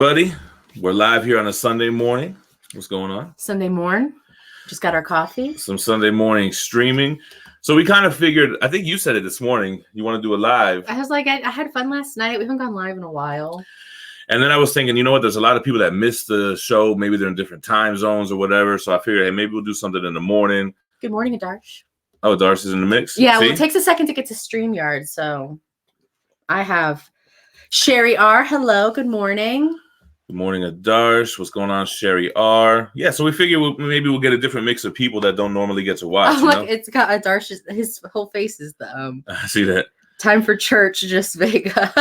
Buddy, we're live here on a Sunday morning. What's going on? Sunday morn. Just got our coffee. Some Sunday morning streaming. So we kind of figured, I think you said it this morning, you want to do a live. I was like, I had fun last night. We haven't gone live in a while. And then I was thinking, you know what? There's a lot of people that miss the show. Maybe they're in different time zones or whatever. So I figured, hey, maybe we'll do something in the morning. Good morning, Adarsh. Oh, Darcy's in the mix? Yeah, well, it takes a second to get to StreamYard. So I have Sherry R. Hello, good morning. Good morning, Adarsh. What's going on, Sherry R? Yeah, so we figure maybe we'll get a different mix of people that don't normally get to watch. Oh, look, it's got Adarsh. His whole face is the I see that. Time for church, just Vega.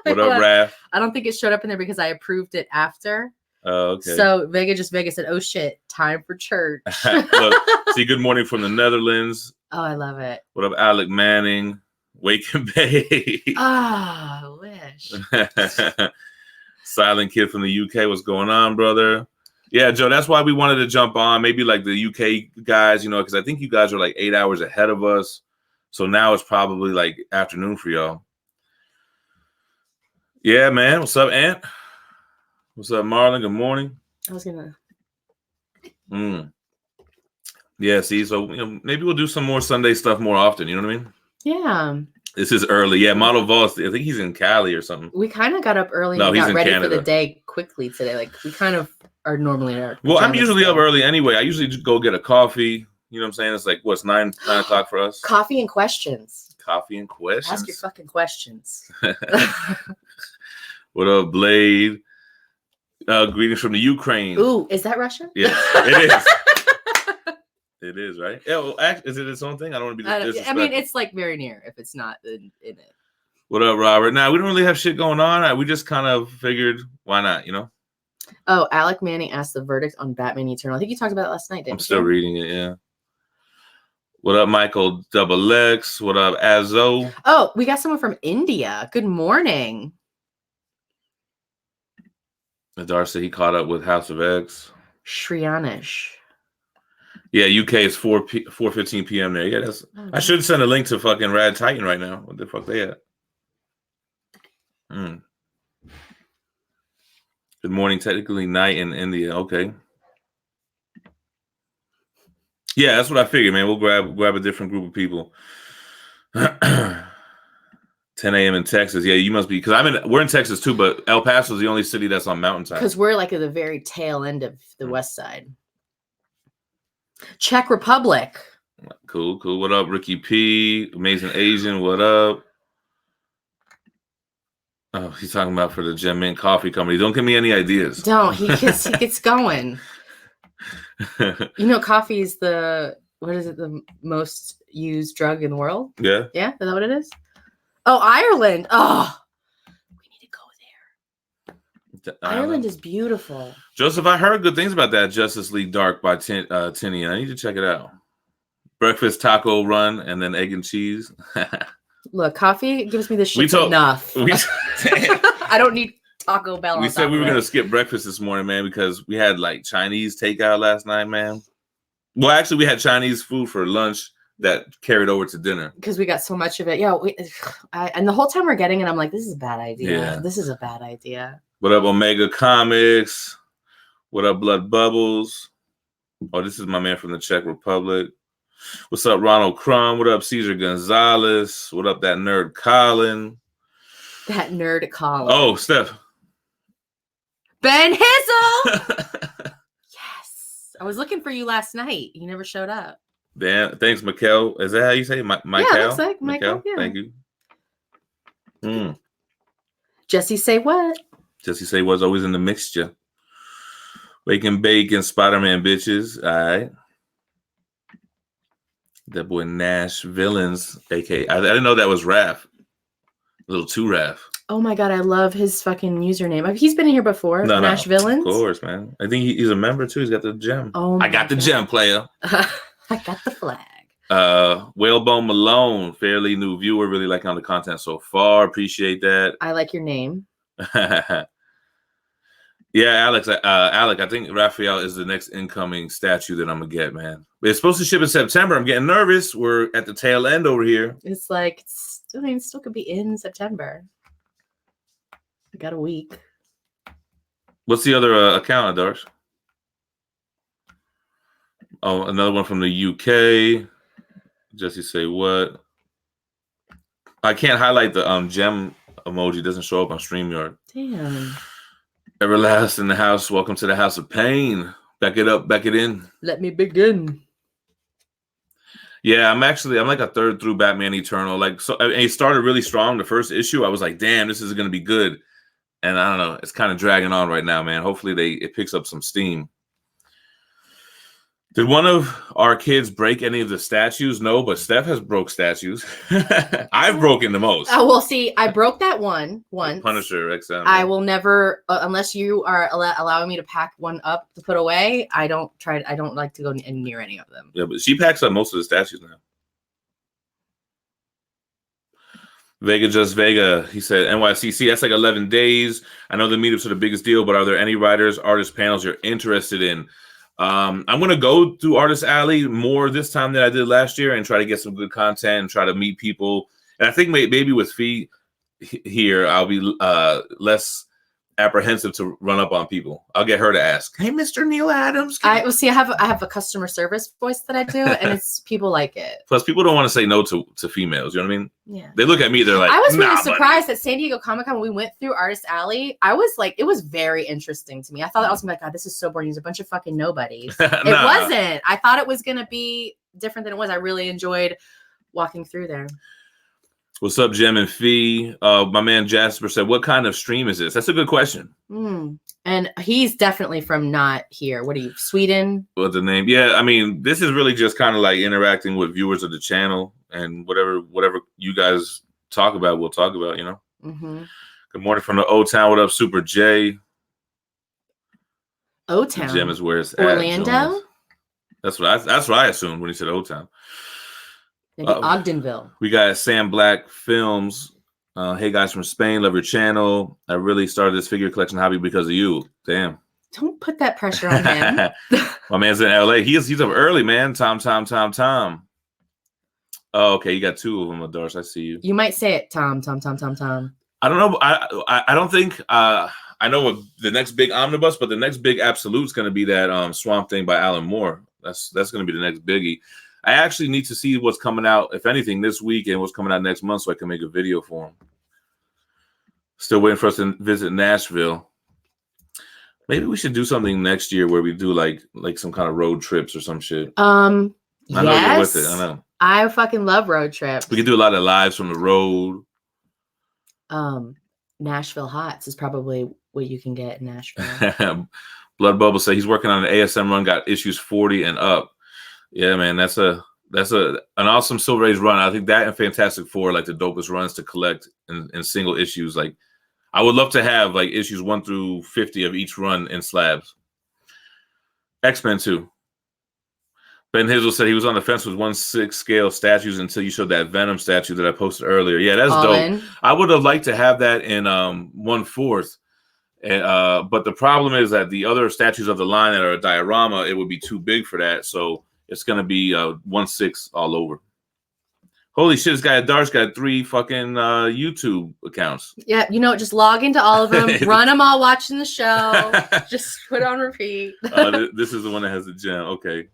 What up, Raph? I don't think it showed up in there because I approved it after. Oh, okay. So Vega said, "Oh shit, time for church." Look, see, good morning from the Netherlands. Oh, I love it. What up, Alec Manning? Wake and Bake. Ah, I wish. Silent Kid from the UK. What's going on, brother? Yeah, Joe, that's why we wanted to jump on. Maybe like the UK guys, you know, because I think you guys are like 8 hours ahead of us. So now it's probably like afternoon for y'all. Yeah, man. What's up, Ant? What's up, Marlon? Good morning. I was gonna. Yeah, see, so you know, maybe we'll do some more Sunday stuff more often. You know what I mean? Yeah. This is early. Yeah, Model Voss. I think he's in Cali or something. We kind of got up early and got ready for the day quickly today. Like we kind of are normally in our Well, I'm usually up early anyway. I usually just go get a coffee. You know what I'm saying? It's like what's 9 o'clock for us? Coffee and questions. Coffee and questions. Ask your fucking questions. What up, Blade? Greetings from the Ukraine. Ooh, is that Russia? Yeah, it is. It is, right? Yeah, well, is it its own thing? I don't want to be disrespectful. I mean, it's like very near if it's not in it. What up, Robert? Now, we don't really have shit going on. We just kind of figured, why not, you know? Oh, Alec Manning asked the verdict on Batman Eternal. I think you talked about it last night, didn't you? I'm still reading it, yeah. What up, Michael Double X? What up, Azo? Oh, we got someone from India. Good morning. Darcy, he caught up with House of X. Shrianish. Yeah, UK is 4:15 p.m. there. Yeah, that's. Oh, I should send a link to fucking Rad Titan right now. What the fuck they at? Good morning. Technically night in India. Okay. Yeah, that's what I figured, man. We'll grab a different group of people. 10 a.m. in Texas. Yeah, you must be because we're in Texas too, but El Paso is the only city that's on mountain time. Because we're like at the very tail end of the west side. Czech Republic. Cool. What up, Ricky P? Amazing Asian. What up? Oh, he's talking about for the GemMint coffee company. Don't give me any ideas. Don't. He gets going. You know, coffee is the most used drug in the world? Yeah. Yeah? Is that what it is? Oh, Ireland. Oh, we need to go there. Ireland is beautiful. Joseph, I heard good things about that Justice League Dark by Tinian. I need to check it out. Breakfast taco run and then egg and cheese. Look, coffee gives me the shit enough. I don't need Taco Bell. We said we were going to skip breakfast this morning, man, because we had like Chinese takeout last night, man. Well, actually, we had Chinese food for lunch that carried over to dinner. Because we got so much of it. Yeah, and the whole time we're getting it, I'm like, this is a bad idea. Yeah. This is a bad idea. What up, Omega Comics? What up, Blood Bubbles? Oh, this is my man from the Czech Republic. What's up, Ronald Crum? What up, Cesar Gonzalez? What up, that nerd Colin? That nerd Colin. Oh, Steph. Ben Hizzle! Yes. I was looking for you last night. You never showed up. Damn, thanks, Mikel. Is that how you say it? Michael? Yeah, looks like Michael. Yeah. Thank you. Jesse say what? Jesse say what's always in the mixture. Wake and Bake and Spider-Man bitches. All right. That boy Nash Villains, aka I didn't know that was Raph. A little too Raph. Oh my god, I love his fucking username. He's been in here before. Nash Villains. Of course, man. I think he's a member too. He's got the gem. Oh, I got the gem, player. I got the flag. Whalebone Malone, fairly new viewer, really liking all the content so far. Appreciate that. I like your name. Yeah, Alec, I think Raphael is the next incoming statue that I'm gonna get, man. It's supposed to ship in September. I'm getting nervous. We're at the tail end over here. It's like, it still could be in September. I got a week. What's the other account, Darsh? Oh, another one from the UK. Jesse say what? I can't highlight the gem emoji. It doesn't show up on StreamYard. Damn. Everlast in the house. Welcome to the house of pain. Back it up. Back it in. Let me begin. Yeah, I'm like a third through Batman Eternal. Like, so it started really strong. The first issue, I was like, damn, this is gonna be good. And I don't know, it's kind of dragging on right now, man. Hopefully it picks up some steam. Did one of our kids break any of the statues? No, but Steph has broke statues. I've broken the most. Oh, well, see, I broke that one once. Punisher XM. I will never, unless you are allowing me to pack one up to put away. I don't like to go near any of them. Yeah, but she packs up most of the statues now. Vega just Vega. He said NYCC. That's like 11 days. I know the meetups are the biggest deal, but are there any writers, artist panels you're interested in? I'm going to go through Artist Alley more this time than I did last year and try to get some good content and try to meet people. And I think maybe with Phie here, I'll be less apprehensive to run up on people. I'll get her to ask, "Hey, Mr. Neil Adams." I have a customer service voice that I do, and it's people like it. Plus, people don't want to say no to females. You know what I mean? Yeah. They look at me. They're like, I was really nah, surprised at San Diego Comic-Con when we went through Artist Alley. I was like, it was very interesting to me. I thought I was gonna be like, God, this is so boring. There's a bunch of fucking nobodies. It wasn't. I thought it was gonna be different than it was. I really enjoyed walking through there. What's up, Gem and Phie? My man Jasper said, what kind of stream is this? That's a good question. And he's definitely from not here. What are you, Sweden? What's the name? Yeah, I mean, this is really just kind of like interacting with viewers of the channel, and whatever you guys talk about, we'll talk about, you know? Good morning from the O-Town. What up, Super J? O-Town? Gem is where it's Orlando? at. That's what I assumed when he said O-Town. Maybe Ogdenville. We got Sam Black Films. Hey guys from Spain, love your channel. I really started this figure collection hobby because of you. Damn. Don't put that pressure on him. My man's in LA. He's up early, man. Tom. Oh, okay. You got two of them, Adarsh. I see you. You might say it, Tom. I don't know. I don't think I know what the next big omnibus, but the next big absolute is going to be that Swamp Thing by Alan Moore. That's going to be the next biggie. I actually need to see what's coming out, if anything, this week and what's coming out next month so I can make a video for him. Still waiting for us to visit Nashville. Maybe we should do something next year where we do like some kind of road trips or some shit. I know you're with it. I know. I fucking love road trips. We could do a lot of lives from the road. Nashville Hots is probably what you can get in Nashville. Blood Bubble say he's working on an ASM run, got issues 40 and up. Yeah, man, that's an awesome Silver Age run. I think that and Fantastic Four are like the dopest runs to collect in single issues. Like, I would love to have like issues 1 through 50 of each run in slabs. X-Men 2. Ben Hizzle said he was on the fence with 1/6 scale statues until you showed that Venom statue that I posted earlier. Yeah, that's dope. I would have liked to have that in 1/4. But the problem is that the other statues of the line that are a diorama, it would be too big for that. So it's going to be 1/6 all over. Holy shit, this guy Darsh got 3 fucking YouTube accounts. Yeah, just log into all of them, run them all watching the show, just put on repeat. This is the one that has the gem. Okay.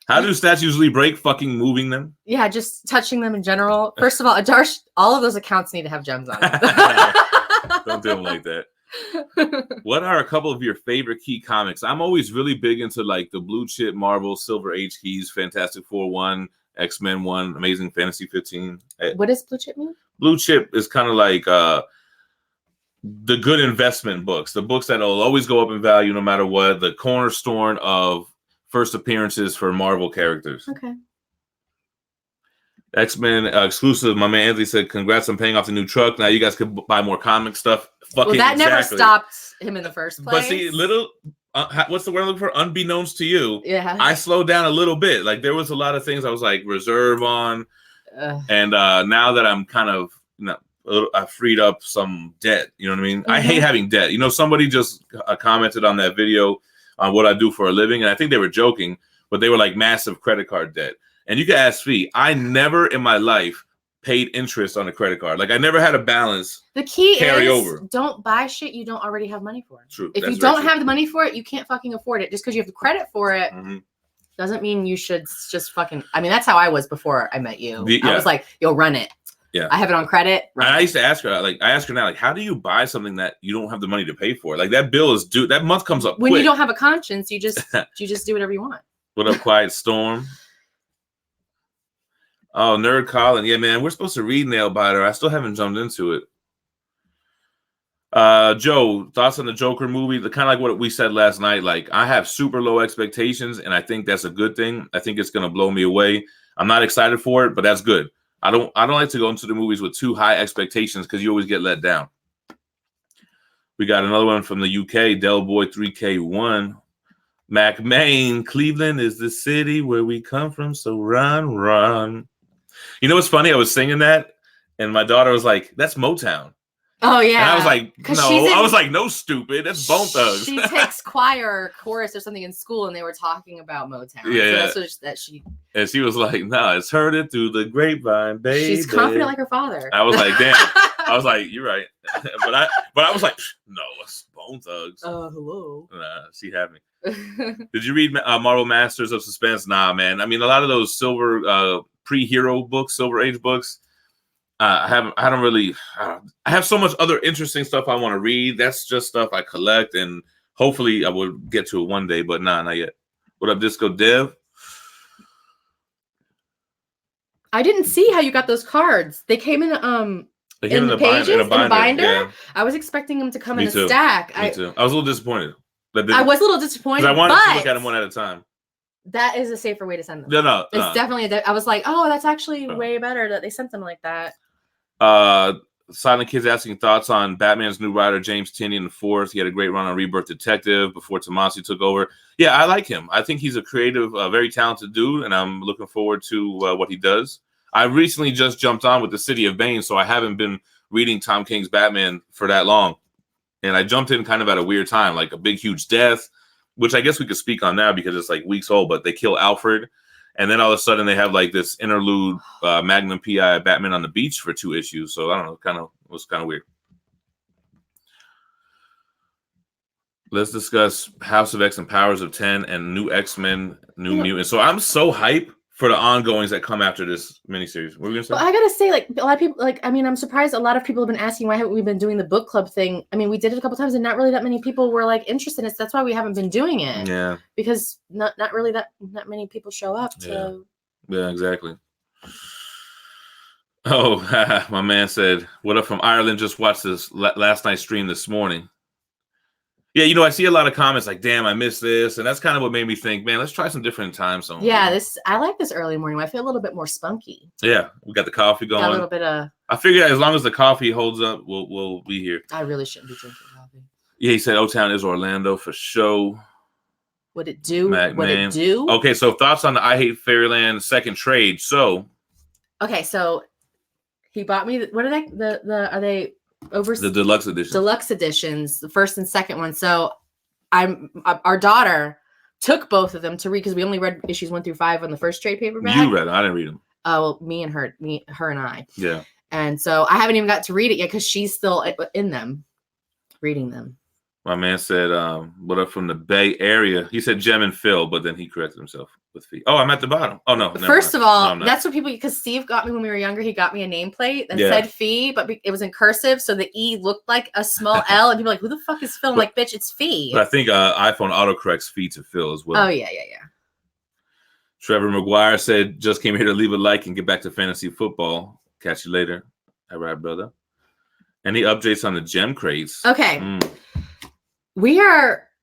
How do statues usually break? Fucking moving them? Yeah, just touching them in general. First of all, Darsh, all of those accounts need to have gems on them. Don't do them like that. What are a couple of your favorite key comics? I'm always really big into like the blue chip Marvel, Silver Age keys, Fantastic Four 1, X-Men 1, Amazing Fantasy 15. What does blue chip mean? Blue chip is kind of like the good investment books, the books that will always go up in value no matter what, the cornerstone of first appearances for Marvel characters. Okay. X-Men exclusive. My man Anthony said, congrats on paying off the new truck. Now you guys could buy more comic stuff. Fucking that never stopped him in the first place. But see, what's the word I'm looking for? Unbeknownst to you, yeah, I slowed down a little bit. Like there was a lot of things I was like reserve on. And now that I'm kind of, I freed up some debt. You know what I mean? I hate having debt. Somebody just commented on that video on what I do for a living. And I think they were joking, but they were like massive credit card debt. And you can ask Phie, I never in my life paid interest on a credit card. Like I never had a balance. The key carry is over. Don't buy shit you don't already have money for. True. If you don't have the money for it, you can't fucking afford it. Just because you have the credit for it doesn't mean you should just fucking. I mean, that's how I was before I met you. I was like, "Yo, run it." Yeah. I have it on credit. And I used to ask her, like, I ask her now, like, how do you buy something that you don't have the money to pay for? Like that bill is due. That month comes up when quick. you don't have a conscience. You just do whatever you want. What up, Quiet Storm? Oh, Nerd Colin. Yeah, man, we're supposed to read Nail Biter. I still haven't jumped into it. Joe, thoughts on the Joker movie? The kind of like what we said last night. Like, I have super low expectations, and I think that's a good thing. I think it's gonna blow me away. I'm not excited for it, but that's good. I don't like to go into the movies with too high expectations because you always get let down. We got another one from the UK, Delboy 3K1. Mac Main, Cleveland is the city where we come from, so run, run. You know what's funny? I was singing that, and my daughter was like, that's Motown. Oh, yeah. And I was like, no. I was like, no, stupid. That's Bone Thugs. She takes choir or chorus or something in school, and they were talking about Motown. Yeah. So that's what she... And she was like, nah, it's heard it through the grapevine, baby. She's confident like her father. I was like, damn. I was like, you're right. but I was like, no, it's Bone Thugs. Hello. Nah, she had me. Did you read Marvel Masters of Suspense? Nah, man. I mean, a lot of those silver pre-hero books, Silver Age books, I have so much other interesting stuff I want to read. That's just stuff I collect, and hopefully I will get to it one day, but nah, not yet. What up, Disco Dev? I didn't see how you got those cards. They came in the pages, in a binder. Yeah. I was expecting them to come in a stack. Me too. I was a little disappointed. I was a little disappointed. I wanted to look at them one at a time. That is a safer way to send them. No. It's definitely. I was like, oh, that's actually way better that they sent them like that. Silent Kids asking thoughts on Batman's new writer, James Tynion IV. He had a great run on Rebirth Detective before Tomasi took over. Yeah, I like him. I think he's a creative, very talented dude, and I'm looking forward to what he does. I recently just jumped on with The City of Bane, so I haven't been reading Tom King's Batman for that long. And I jumped in kind of at a weird time, like a big, huge death, which I guess we could speak on now because it's like weeks old, but they kill Alfred. And then all of a sudden they have like this interlude Magnum PI Batman on the beach for 2 issues. So I don't know, it was kind of weird. Let's discuss House of X and Powers of 10 and New X-Men, New Mutants. So I'm so hyped for the ongoings that come after this miniseries. What were we gonna say? Well, I gotta say, like, a lot of people, like, I mean, I'm surprised a lot of people have been asking why haven't we been doing the book club thing. I mean, we did it a couple times and not really that many people were like interested in it. So that's why we haven't been doing it. Yeah. Because not really that many people show up to. Yeah, exactly. Oh, my man said, what up from Ireland? Just watched this last night's stream this morning. Yeah, I see a lot of comments like, damn, I missed this. And that's kind of what made me think, man, let's try some different time zones. Yeah, I like this early morning. I feel a little bit more spunky. Yeah, we got the coffee going. Got a little bit of... I figure as long as the coffee holds up, we'll be here. I really shouldn't be drinking coffee. Yeah, he said O-Town is Orlando for show. What it do? It do? Okay, so thoughts on the I Hate Fairyland second trade. So... Okay, so he bought me... What are they? Are they... Over the deluxe editions, the first and second one. So our daughter took both of them to read because we only read issues 1 through 5 on the first trade paperback. You read them. I didn't read them. Oh, well, her and I. Yeah. And so I haven't even got to read it yet because she's still in them, reading them. My man said, what up from the Bay Area? He said Gem and Phil, but then he corrected himself with Phie. Oh, I'm at the bottom. Oh, no. First of all, that's what people, because Steve got me when we were younger, he got me a nameplate that said Phie, but it was in cursive, so the E looked like a small L, and people were like, who the fuck is Phil? I'm like, bitch, it's Phie. But I think iPhone autocorrects Phie to Phil as well. Oh, yeah. Trevor McGuire said, just came here to leave a like and get back to fantasy football. Catch you later. All right, brother. Any updates on the gem crates? Okay.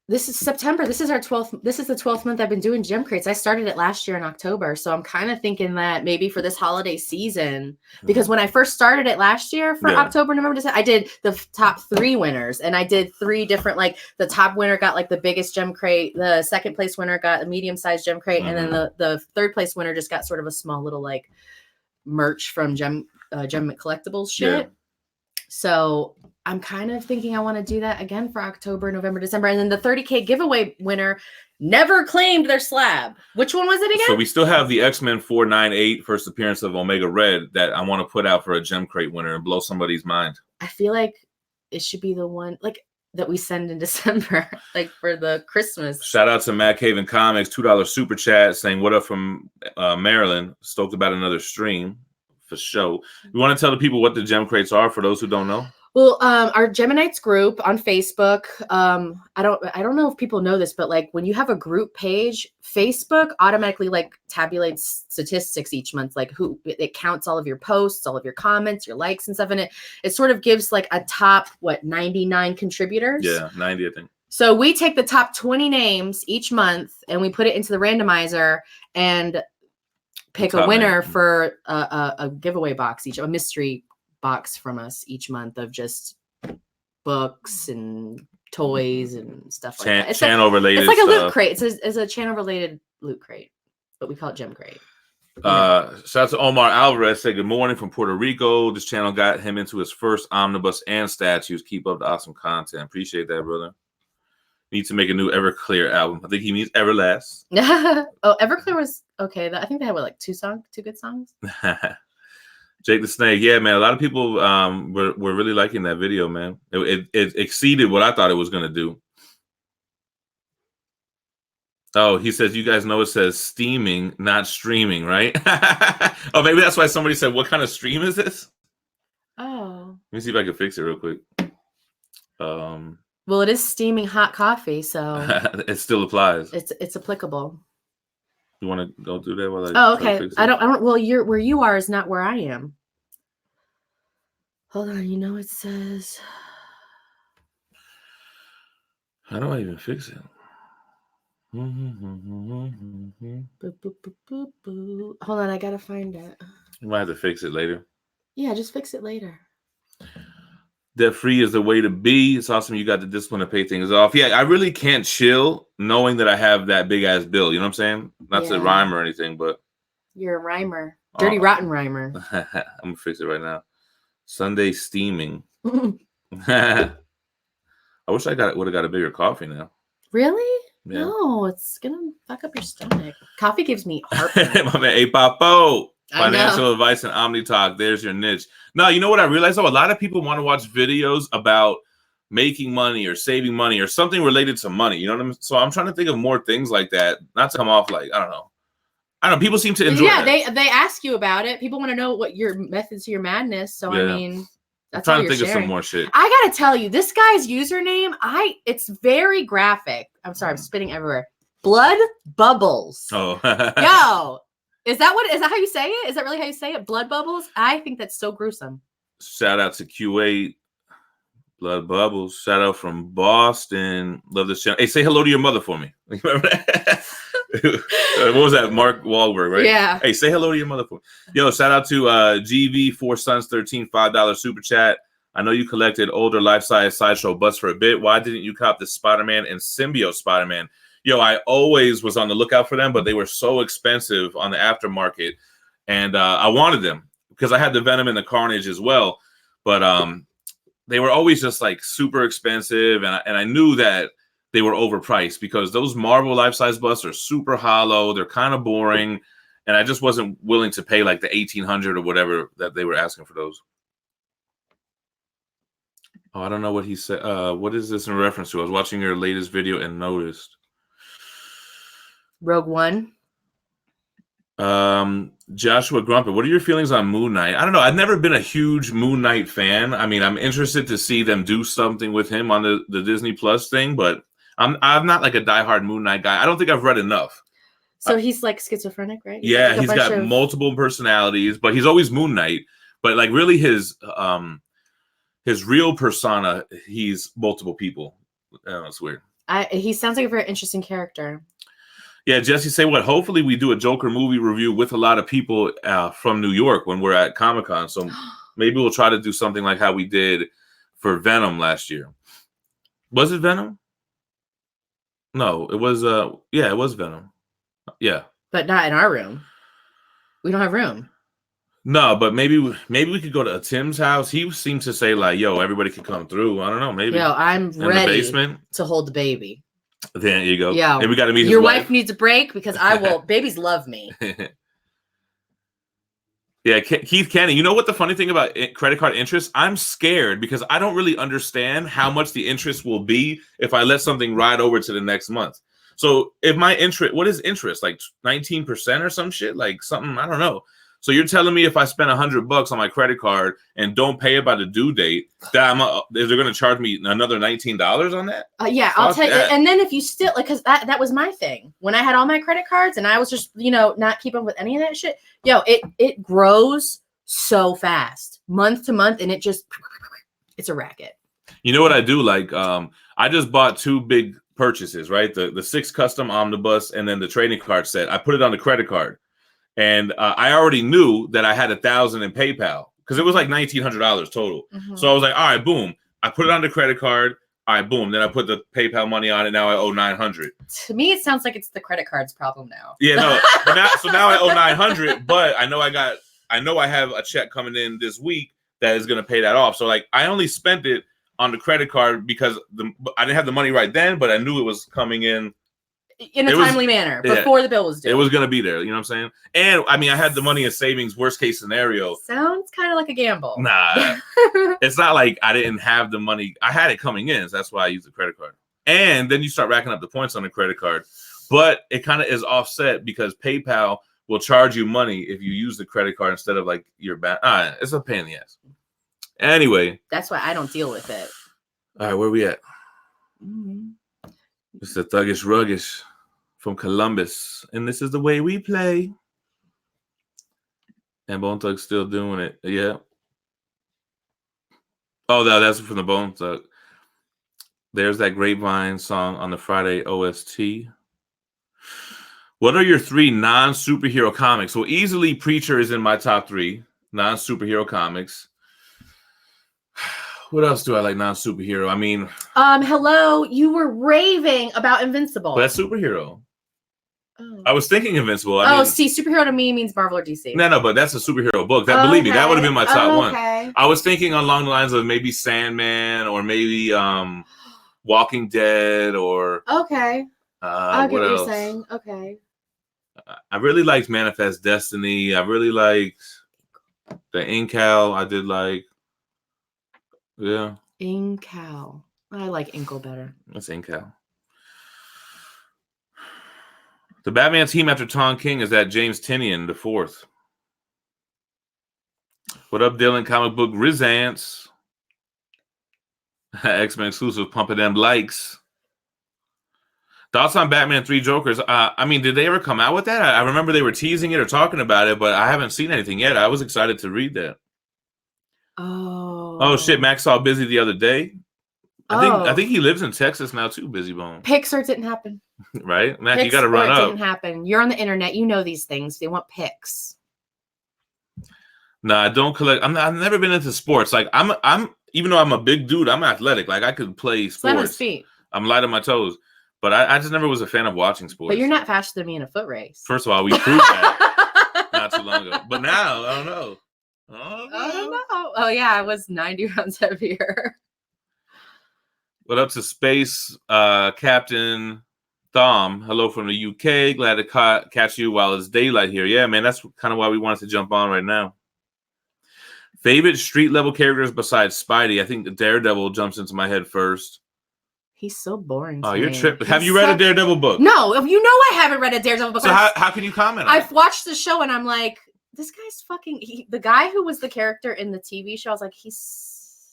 This is September. This is the 12th month I've been doing gem crates. I started it last year in October. So I'm kind of thinking that maybe for this holiday season, because when I first started it last year for October, November, December, I did the top 3 winners, and I did 3 different, like the top winner got like the biggest gem crate. The second place winner got a medium-sized gem crate. And then the third place winner just got sort of a small little like merch from Mint Collectibles shit. Yeah. So I'm kind of thinking I want to do that again for October, November, December. And then the 30K giveaway winner never claimed their slab. Which one was it again? So we still have the X-Men 498 first appearance of Omega Red that I want to put out for a gem crate winner and blow somebody's mind. I feel like it should be the one like that we send in December, like for the Christmas. Shout out to Matt Haven Comics, $2 super chat saying, what up from Maryland? Stoked about another stream for show. You want to tell the people what the gem crates are for those who don't know? Well, our Geminites group on Facebook, I don't know if people know this, but like when you have a group page, Facebook automatically like tabulates statistics each month, like it counts all of your posts, all of your comments, your likes and stuff. And it sort of gives like a top, 99 contributors? Yeah, 90, I think. So we take the top 20 names each month and we put it into the randomizer and pick a winner for a giveaway box, a mystery box from us each month of just books and toys and stuff like that. It's channel related. It's like a loot crate. It's a channel related loot crate, but we call it gem crate. Shout out to Omar Alvarez. Say good morning from Puerto Rico. This channel got him into his first omnibus and statues. Keep up the awesome content. Appreciate that, brother. Need to make a new Everclear album. I think he means Everlast. Oh, Everclear was okay. I think they had two good songs. Jake the Snake, yeah, man. A lot of people were really liking that video, man. It exceeded what I thought it was gonna do. Oh, he says, you guys know it says steaming, not streaming, right? Oh, maybe that's why somebody said, what kind of stream is this? Oh. Let me see if I can fix it real quick. Well, it is steaming hot coffee, so it still applies. It's applicable. You want to go through that while I? Oh, okay. I don't. Well, where you are is not where I am. Hold on. You know it says. How do I even fix it? Hold on, I gotta find it. You might have to fix it later. Yeah, just fix it later. Debt free is the way to be. It's awesome you got the discipline to pay things off. Yeah, I really can't chill knowing that I have that big ass bill. You know what I'm saying? Not to rhyme or anything, but you're a rhymer, dirty rotten rhymer. I'm gonna fix it right now. Sunday steaming. I wish I would have got a bigger coffee now. Really? Yeah. No, it's gonna fuck up your stomach. Coffee gives me heartburn. My man, hey Papo. Financial advice and Omni Talk. There's your niche. No, you know what I realized? A lot of people want to watch videos about making money or saving money or something related to money. You know what I mean? So I'm trying to think of more things like that. Not to come off like, I don't know. People seem to enjoy that. They ask you about it. People want to know what your methods to your madness. So I mean, that's I'm trying to think of some more shit. I gotta tell you, this guy's username, it's very graphic. I'm sorry, I'm spitting everywhere. Blood Bubbles. Oh. Yo. Is that how you say it? Is that really how you say it? Blood Bubbles? I think that's so gruesome. Shout out to Q8. Blood Bubbles. Shout out from Boston. Love this channel. Hey, say hello to your mother for me. Remember that? What was that? Mark Wahlberg, right? Yeah. Hey, say hello to your mother for me. Yo, shout out to GV4Sons13, $5 super chat. I know you collected older life-size sideshow butts for a bit. Why didn't you cop the Spider-Man and Symbiote Spider-Man? Yo, I always was on the lookout for them, but they were so expensive on the aftermarket. And I wanted them because I had the Venom and the Carnage as well. But they were always just like super expensive. And I knew that they were overpriced because those Marvel life-size busts are super hollow. They're kind of boring. And I just wasn't willing to pay like the $1,800 or whatever that they were asking for those. Oh, I don't know what he said. What is this in reference to? I was watching your latest video and noticed. Rogue One. Joshua Grumpet, what are your feelings on Moon Knight? I don't know. I've never been a huge Moon Knight fan. I mean, I'm interested to see them do something with him on the Disney Plus thing, but I'm not like a diehard Moon Knight guy. I don't think I've read enough. So he's like schizophrenic, right? Yeah, he's got multiple personalities, but he's always Moon Knight. But like really his real persona, he's multiple people. It's weird. He sounds like a very interesting character. Yeah, Jesse, say what? Hopefully we do a Joker movie review with a lot of people from New York when we're at Comic-Con. So maybe we'll try to do something like how we did for Venom last year. Was it Venom? No, it was it was Venom. Yeah. But not in our room. We don't have room. No, but maybe we could go to Tim's house. He seemed to say like, "Yo, everybody could come through." I don't know, maybe. Yo, I'm in ready the basement to hold the baby. There you go. Yeah, and we got to meet your his wife needs a break because I will. Babies love me. Yeah, Keith Cannon. You know what the funny thing about credit card interest? I'm scared because I don't really understand how much the interest will be if I let something ride over to the next month. So if my interest, what is interest? Like 19% or some shit? Like something, I don't know. So you're telling me if I spend $100 on my credit card and don't pay it by the due date, that they're going to charge me another $19 on that? Yeah, I'll tell you. And then if you still like, because that was my thing when I had all my credit cards and I was just not keeping up with any of that shit. Yo, it grows so fast month to month, and it's a racket. You know what I do? Like, I just bought 2 big purchases, right? The 6 custom Omnibus and then the trading card set. I put it on the credit card. And I already knew that I had $1,000 in PayPal because it was like $1,900 total. Mm-hmm. So I was like, all right, boom. I put it on the credit card. All right, boom. Then I put the PayPal money on it. Now I owe $900. To me, it sounds like it's the credit card's problem now. Yeah, no. But now I owe $900. But I know I have a check coming in this week that is going to pay that off. So like, I only spent it on the credit card because I didn't have the money right then, but I knew it was coming in a timely manner before the bill was due. It was going to be there. You know what I'm saying? And I mean, I had the money in savings, worst case scenario. Sounds kind of like a gamble. Nah, it's not like I didn't have the money. I had it coming in. So that's why I used the credit card. And then you start racking up the points on the credit card. But it kind of is offset because PayPal will charge you money if you use the credit card instead of like your bank. It's a pain in the ass. Anyway. That's why I don't deal with it. All right, where we at? Mm-hmm. It's the Thuggish Ruggish from Columbus, and this is the way we play. And Bone Thug's still doing it. Yeah. Oh, that's from the Bone Thug. There's that Grapevine song on the Friday OST. What are your 3 non-superhero comics? Well, easily Preacher is in my top 3 non-superhero comics. What else do I like non-superhero? I mean... hello, you were raving about Invincible. But that's superhero. Oh. I was thinking Invincible. See, superhero to me means Marvel or DC. No, but that's a superhero book. Believe me, that would have been my top one. I was thinking along the lines of maybe Sandman or maybe Walking Dead or... Okay. I get what you're saying. Okay. I really liked Manifest Destiny. I really liked the Incal. I did like... Yeah. Incal. I like Inkle better. That's Incal. The Batman team after Tom King is that James Tynion, the 4th. What up, Dylan? Comic book Rizance. X-Men exclusive, pumping them likes. Thoughts on Batman 3 Jokers? I mean, did they ever come out with that? I remember they were teasing it or talking about it, but I haven't seen anything yet. I was excited to read that. Oh shit! Max saw Busy the other day. I think he lives in Texas now too. Busy Bone. Pics didn't happen. Right, Mac, you got to run up. Didn't happen. You're on the internet. You know these things. They want pics. No, I don't collect. I've never been into sports. Like I'm even though I'm a big dude, I'm athletic. Like I could play sports. Light on his feet. I'm light on my toes. But I just never was a fan of watching sports. But you're not faster than me in a foot race. First of all, we proved that not too long ago. But now I don't know. I don't know. Oh yeah, I was 90 pounds heavier. What up to Space Captain Thom? Hello from the UK. Glad to catch you while it's daylight here. Yeah, man, that's kind of why we wanted to jump on right now. Favorite street level characters besides Spidey? I think the Daredevil jumps into my head first. He's so boring. Oh, you're tripping. Have you read a Daredevil book? No, I haven't read a Daredevil book. So how can you comment on it? I've watched the show and I'm like, this guy's fucking... the guy who was the character in the TV show, I was like, he's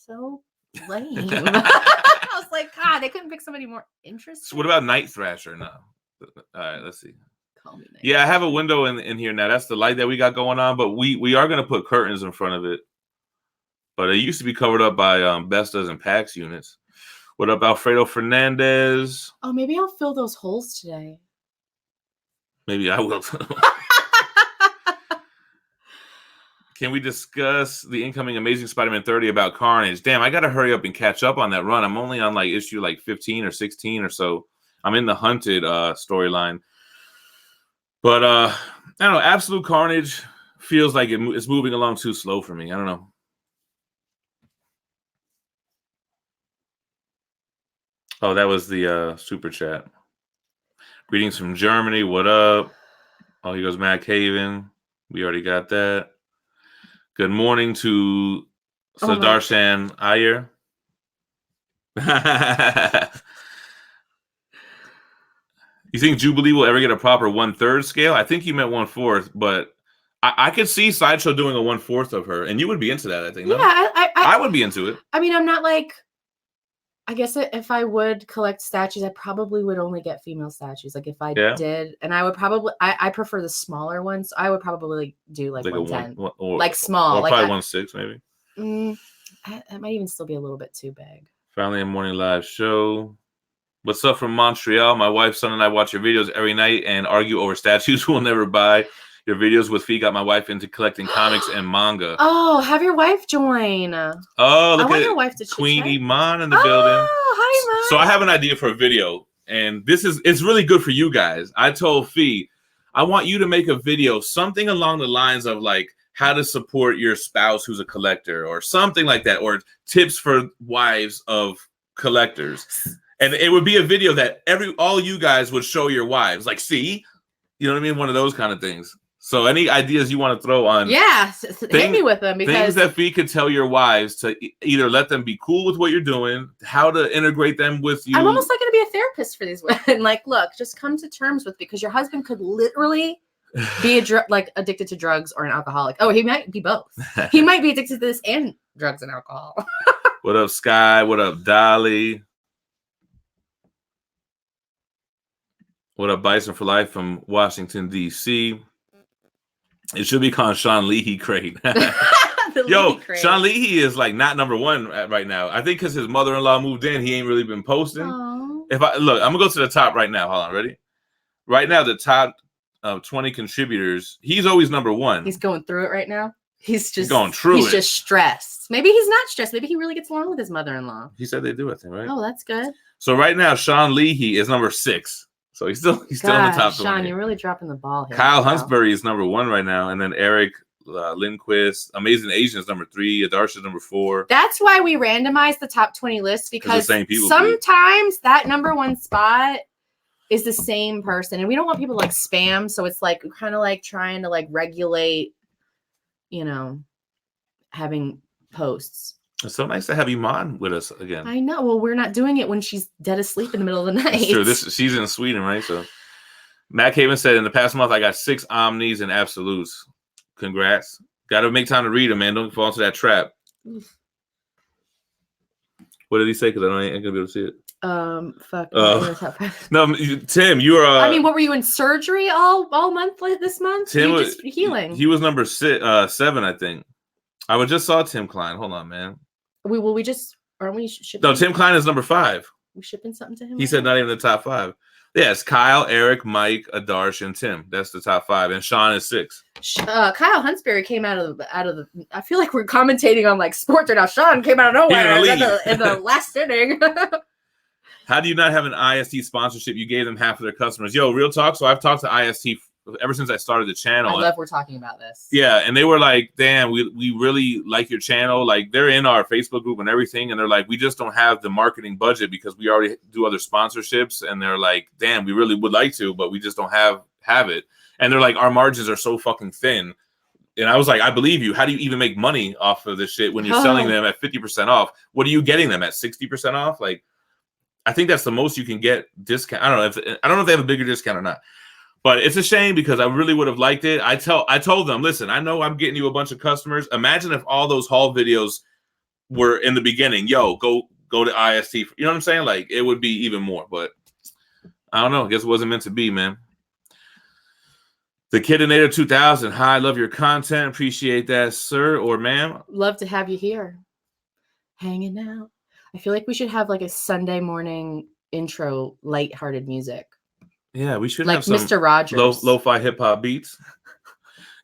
so lame. I was like, God, they couldn't pick somebody more interesting. So what about Night Thrasher now? All right, let's see. Call me Night. Yeah, I have a window in here now. That's the light that we got going on, but we are going to put curtains in front of it. But it used to be covered up by Bestas and Pax units. What up, Alfredo Fernandez? Oh, maybe I'll fill those holes today. Maybe I will. Can we discuss the incoming Amazing Spider-Man 30 about Carnage? Damn, I got to hurry up and catch up on that run. I'm only on like issue like 15 or 16 or so. I'm in the Hunted storyline. But I don't know, Absolute Carnage. feels like it's moving along too slow for me. I don't know. Oh, that was the super chat. Greetings from Germany. What up? Oh, here goes Matt Haven. We already got that. Good morning to Sadarshan Iyer. You think Jubilee will ever get a proper 1/3 scale? I think you meant 1/4, but I could see Sideshow doing a 1/4 of her, and you would be into that, I think. Yeah, no? I would be into it. I mean, I'm not like. I guess if I would collect statues, I probably would only get female statues. Like if I did, and I would probably, I prefer the smaller ones. So I would probably do like 110, like small, or like probably 1/6 maybe. That might even still be a little bit too big. Finally, a morning live show. What's up from Montreal? My wife, son, and I watch your videos every night and argue over statues we'll never buy. Your videos with Phie got my wife into collecting comics and manga. Oh, have your wife join. Oh, look at your wife to Queen Iman in the building. Hi, Iman. So I have an idea for a video, and it's really good for you guys. I told Phie, I want you to make a video, something along the lines of like how to support your spouse who's a collector or something like that, or tips for wives of collectors. And it would be a video that all you guys would show your wives. Like, see? You know what I mean? One of those kind of things. So any ideas you want to throw on? Yeah, hit me with them. Because things that Phie could tell your wives to either let them be cool with what you're doing, how to integrate them with you. I'm almost like going to be a therapist for these women. Like, look, just come to terms with, because your husband could literally be like addicted to drugs or an alcoholic. Oh, he might be both. He might be addicted to this and drugs and alcohol. What up, Sky? What up, Dolly? What up, Bison for Life from Washington, D.C.? It should be called Sean Leahy Crate. Yo, Sean Leahy is like not number one right now. I think because his mother-in-law moved in, he ain't really been posting. Aww. I'm gonna go to the top right now. Hold on, ready? Right now, the top 20 contributors. He's always number one. He's going through it right now. He's going through it. He's just stressed. Maybe he's not stressed. Maybe he really gets along with his mother-in-law. He said they do, I think, right? Oh, that's good. So right now, Sean Leahy is number 6. So he's still in the top 20. Sean, you're really dropping the ball here. Kyle Huntsbury is number 1 right now, and then Eric Lindquist, Amazing Asian is number 3, Adarsha is number 4. That's why we randomize the top 20 lists, because the same people sometimes that number 1 spot is the same person, and we don't want people to like spam. So it's like kind of like trying to like regulate, having posts. It's so nice to have Iman with us again. I know. Well, we're not doing it when she's dead asleep in the middle of the night. That's true. She's in Sweden, right? So Matt Haven said, in the past month, I got 6 Omnis and Absolutes. Congrats. Got to make time to read them, man. Don't fall into that trap. What did he say? Because I ain't going to be able to see it. Fuck. No, Tim, you are. I mean, what were you in surgery all month this month? Tim was just healing. He was number 7, I think. I just saw Tim Klein. Hold on, man. We just aren't we shipping? No, Tim Klein is number 5. We shipping something to him? He said not even the top 5. Yes, Kyle, Eric, Mike, Adarsh, and Tim. That's the top 5, and Sean is 6. Kyle Huntsbury came out of the. I feel like we're commentating on like sports right now. Sean came out of nowhere in the last inning. How do you not have an IST sponsorship? You gave them half of their customers. Yo, real talk. So I've talked to IST ever since I started the channel. I love we're talking about this. Yeah, and they were like, damn, we really like your channel. Like, they're in our Facebook group and everything, and they're like, we just don't have the marketing budget because we already do other sponsorships. And they're like, damn, we really would like to, but we just don't have it. And they're like, our margins are so fucking thin. And I was like, I believe you. How do you even make money off of this shit when you're selling them at 50% off? What are you getting them at 60% off? Like, I think that's the most you can get discount. I don't know if they have a bigger discount or not. But it's a shame because I really would have liked it. I told them, listen, I know I'm getting you a bunch of customers. Imagine if all those haul videos were in the beginning. Yo, go to IST. You know what I'm saying? Like, it would be even more. But I don't know. I guess it wasn't meant to be, man. The Kidinator 2000. Hi, love your content. Appreciate that, sir or ma'am. Love to have you here. Hanging out. I feel like we should have like a Sunday morning intro, lighthearted music. Yeah, we should like have some Mr. Rogers. Lo-fi hip-hop beats.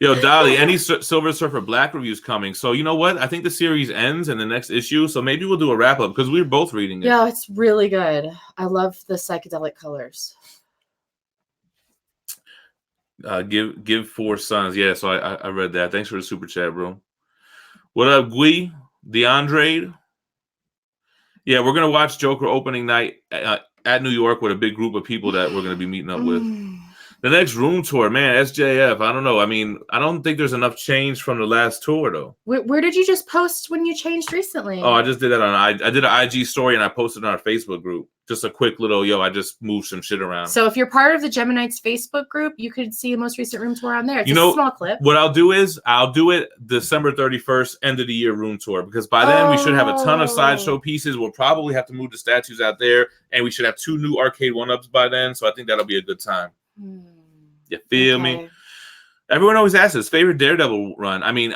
Yo, Dolly, any Silver Surfer Black reviews coming? So you know what? I think the series ends in the next issue, so maybe we'll do a wrap-up because we were both reading it. Yeah, it's really good. I love the psychedelic colors. Give four sons. Yeah, so I read that. Thanks for the super chat, bro. What up, Gui? DeAndre? Yeah, we're gonna watch Joker opening night at New York with a big group of people that we're gonna be meeting up with. The next room tour, man, SJF. I don't know. I mean, I don't think there's enough change from the last tour though. Where did you just post when you changed recently? Oh, I just did that on I did an IG story and I posted it on our Facebook group. Just a quick little I just moved some shit around. So if you're part of the Geminites Facebook group, you could see the most recent room tour on there. It's a small clip. What I'll do is I'll do it December 31st, end of the year room tour, because by then we should have a ton of sideshow pieces. We'll probably have to move the statues out there, and we should have 2 new arcade one-ups by then. So I think that'll be a good time. You feel me? Everyone always asks us favorite Daredevil run. I mean,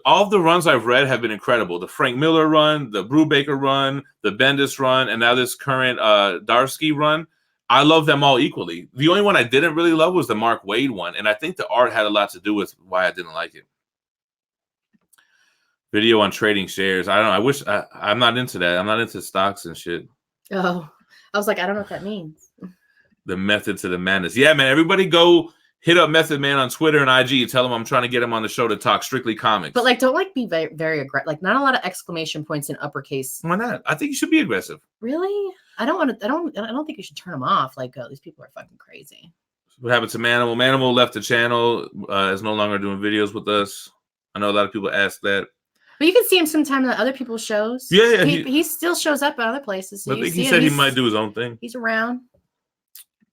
all of the runs I've read have been incredible. The Frank Miller run, the Brubaker run, the Bendis run, and now this current Darsky run. I love them all equally. The only one I didn't really love was the Mark Waid one, and I think the art had a lot to do with why I didn't like it. Video on trading shares. I don't know. I wish I'm not into that. I'm not into stocks and shit. Oh, I was like, I don't know what that means. The method to the madness. Yeah, man. Everybody go hit up Method Man on Twitter and IG. Tell him I'm trying to get him on the show to talk strictly comics. But like, don't like be very, very aggressive. Like, not a lot of exclamation points in uppercase. Why not? I think you should be aggressive. Really? I don't want to. I don't think you should turn them off. Like, these people are fucking crazy. What happened to Manimal? Manimal left the channel. Is no longer doing videos with us. I know a lot of people ask that. But you can see him sometime at other people's shows. Yeah, he still shows up at other places. So I think he said he might do his own thing. He's around.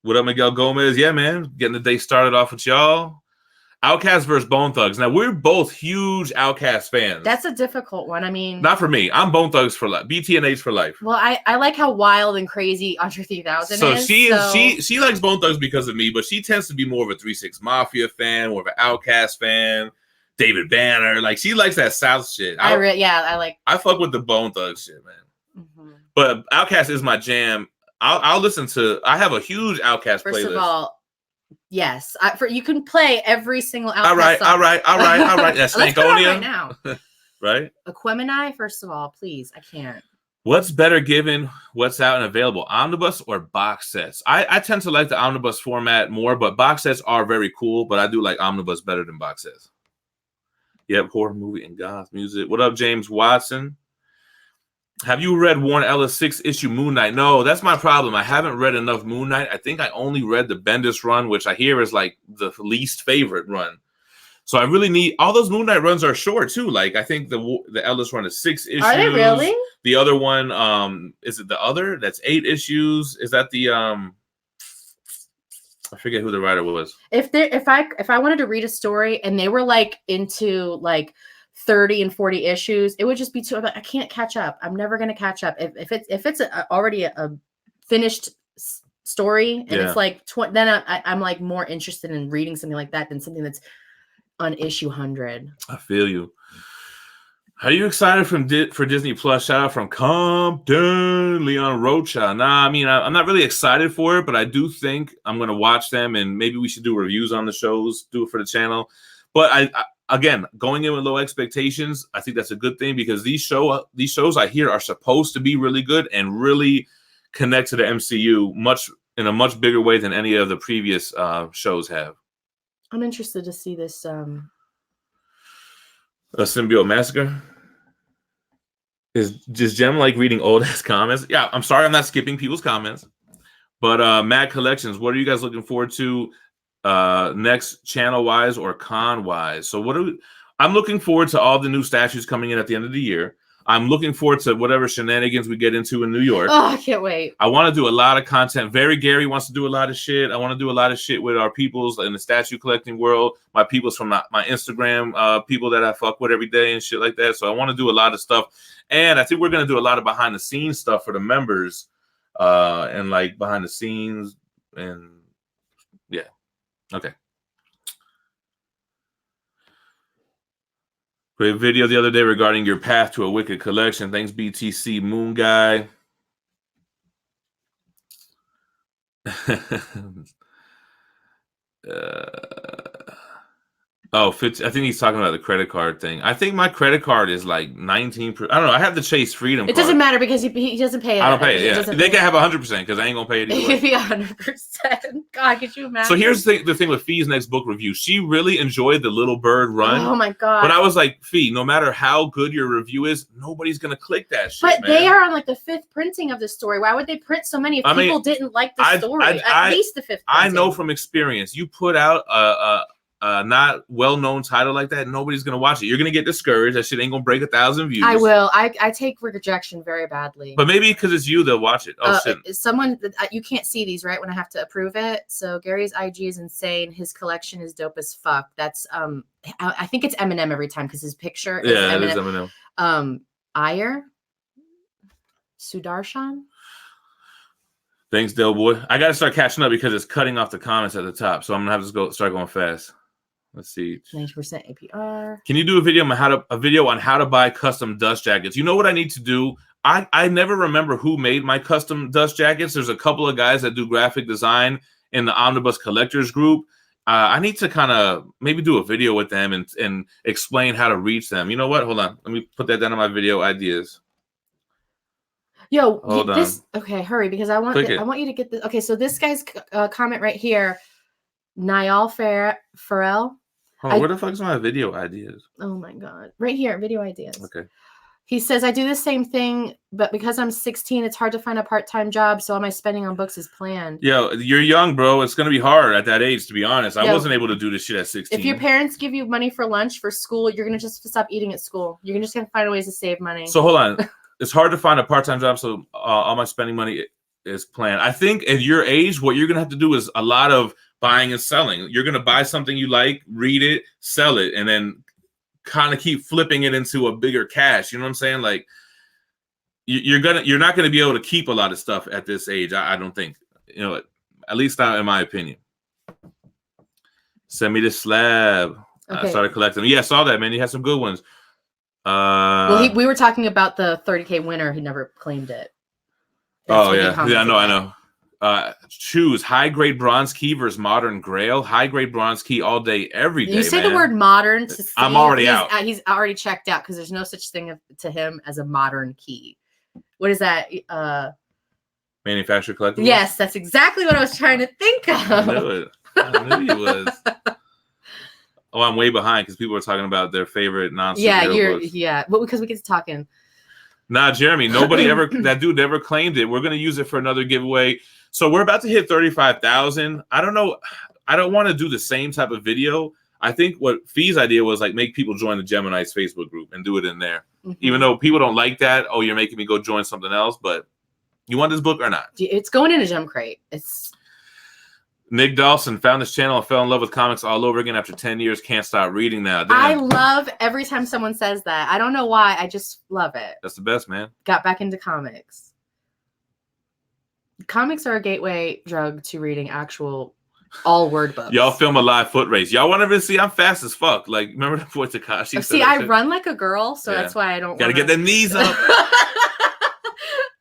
What up, Miguel Gomez? Yeah, man. Getting the day started off with y'all. Outcast versus Bone Thugs. Now, we're both huge Outcast fans. That's a difficult one. I mean... Not for me. I'm Bone Thugs for life. BTNH for life. Well, I like how wild and crazy Andre 3000 is. She likes Bone Thugs because of me, but she tends to be more of a 3-6 Mafia fan, more of an Outcast fan. David Banner. Like, she likes that South shit. I fuck with the Bone Thugs shit, man. But Outcast is my jam. I'll listen to... I have a huge Outcast playlist. First of all, yes. You can play every single Outcast song. All right. That's Stankonia. Right now. Right? Aquemini, first of all, please. I can't. What's better given what's out and available? Omnibus or box sets? I tend to like the Omnibus format more, but box sets are very cool, but I do like Omnibus better than box sets. Yep, horror movie and goth music. What up, James Watson? Have you read Warren Ellis' 6-issue Moon Knight? No, that's my problem. I haven't read enough Moon Knight. I think I only read the Bendis run, which I hear is like the least favorite run. So I really need... All those Moon Knight runs are short, too. Like, I think the Ellis run is 6 issues. Are they really? The other one, is it the other? That's 8 issues. Is that the... I forget who the writer was. If I wanted to read a story and they were like into like 30 and 40 issues, it would just be too. I can't catch up. I'm never going to catch up. If it's already a finished story and it's like then I'm like more interested in reading something like that than something that's on issue 100. I feel you. Are you excited for Disney Plus? Shout out from Compton, Leon Rocha. Nah, I mean, I'm not really excited for it, but I do think I'm going to watch them, and maybe we should do reviews on the shows, do it for the channel. But I again, going in with low expectations, I think that's a good thing because these shows I hear are supposed to be really good and really connect to the MCU in a much bigger way than any of the previous shows have. I'm interested to see this. A Symbiote Massacre? Is Gem like reading old ass comments? Yeah, I'm sorry I'm not skipping people's comments. But Mad Collections, what are you guys looking forward to next channel wise or con wise? So I'm looking forward to all the new statues coming in at the end of the year. I'm looking forward to whatever shenanigans we get into in New York. Oh, I can't wait. I want to do a lot of content. Very Gary wants to do a lot of shit. I want to do a lot of shit with our peoples in the statue collecting world. My peoples from my Instagram, people that I fuck with every day and shit like that. So I want to do a lot of stuff. And I think we're going to do a lot of behind the scenes stuff for the members and like behind the scenes. And yeah. Okay. Great video the other day regarding your path to a wicked collection. Thanks, BTC Moon Guy. Oh, 50, I think he's talking about the credit card thing. I think my credit card is like 19%. I don't know. I have the Chase Freedom It card. doesn't matter because he doesn't pay it. I don't pay it. Yeah, they can have 100% because I ain't gonna pay it either way. It could be 100%. God, could you imagine? So here's the thing with Phie's next book review. She really enjoyed the Little Bird Run. Oh my God. But I was like, Phie, no matter how good your review is, nobody's gonna click that shit. But man. they are on like the 5th printing of the story. Why would they print so many if people didn't like the story? At least the 5th printing. I know from experience, you put out a not well-known title like that, nobody's gonna watch it. You're gonna get discouraged. That shit ain't gonna break 1,000 views. I will. I take rejection very badly. But maybe because it's you, they'll watch it. Oh shit! Someone you can't see these right when I have to approve it. So Gary's IG is insane. His collection is dope as fuck. That's I think it's Eminem every time because his picture is Eminem. It is Eminem. Ayer Sudarshan. Thanks, Del Boy. I gotta start catching up because it's cutting off the comments at the top, so I'm gonna have to start going fast. Let's see. 90% APR. Can you do a video on how to buy custom dust jackets? You know what I need to do? I never remember who made my custom dust jackets. There's a couple of guys that do graphic design in the Omnibus collectors group. I need to kind of maybe do a video with them and explain how to reach them. You know what? Hold on. Let me put that down on my video ideas. Yo, hold on. Okay, hurry because I want you to get this. Okay, so this guy's comment right here, Niall Farrell. Hold on, where the fuck is my video ideas? Oh my God. Right here, video ideas. Okay. He says, I do the same thing, but because I'm 16, it's hard to find a part-time job, so all my spending on books is planned. Yo, you're young, bro. It's going to be hard at that age, to be honest. I wasn't able to do this shit at 16. If your parents give you money for lunch for school, you're going to just stop eating at school. You're just going to find ways to save money. So hold on. It's hard to find a part-time job, so all my spending money is planned. I think at your age, what you're going to have to do is a lot of buying and selling. You're going to buy something you like, read it, sell it, and then kind of keep flipping it into a bigger cash. You know what I'm saying? Like you're not going to be able to keep a lot of stuff at this age. I don't think, you know, at least not in my opinion. Send me the Slab. Okay. I started collecting. Yeah, I saw that, man. You had some good ones. Well, we were talking about the 30K winner. He never claimed it. That's I know. Choose high grade bronze key versus modern grail. High grade bronze key all day, every day. You say the word modern to Steve. I'm already out. He's already checked out because there's no such thing to him as a modern key. What is that? Manufactured collectibles? Yes, that's exactly what I was trying to think of. I knew it. I knew he was. Oh, I'm way behind because people are talking about their favorite non-superhero books. Well, because we get to talking. Nah, Jeremy, that dude never claimed it. We're going to use it for another giveaway. So we're about to hit 35,000. I don't know. I don't want to do the same type of video. I think what Phie's idea was like make people join the Gemini's Facebook group and do it in there. Mm-hmm. Even though people don't like that. Oh, you're making me go join something else. But you want this book or not? It's going in a gem crate. It's Nick Dawson found this channel and fell in love with comics all over again after 10 years. Can't stop reading now. Damn. I love every time someone says that. I don't know why. I just love it. That's the best, man. Got back into comics. Comics are a gateway drug to reading actual all word books. Y'all film a live foot race. Y'all want to see? I'm fast as fuck. Like, remember the boy Takashi? See, I run like a girl, so that's why I don't gotta get the knees up.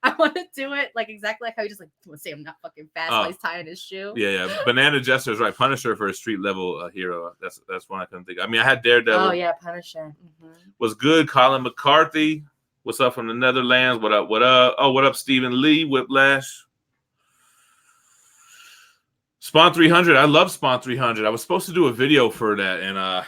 I want to do it like exactly like how he just like say I'm not fucking fast while he's tying his shoe. Yeah. Banana Jester is right. Punisher for a street level hero. That's one I couldn't think of. I mean, I had Daredevil. Oh yeah, Punisher. Mm-hmm. Was good. Colin McCarthy. What's up from the Netherlands? What up? What up? Oh, what up, Stephen Lee? Whiplash. Spawn 300. I love Spawn 300. I was supposed to do a video for that and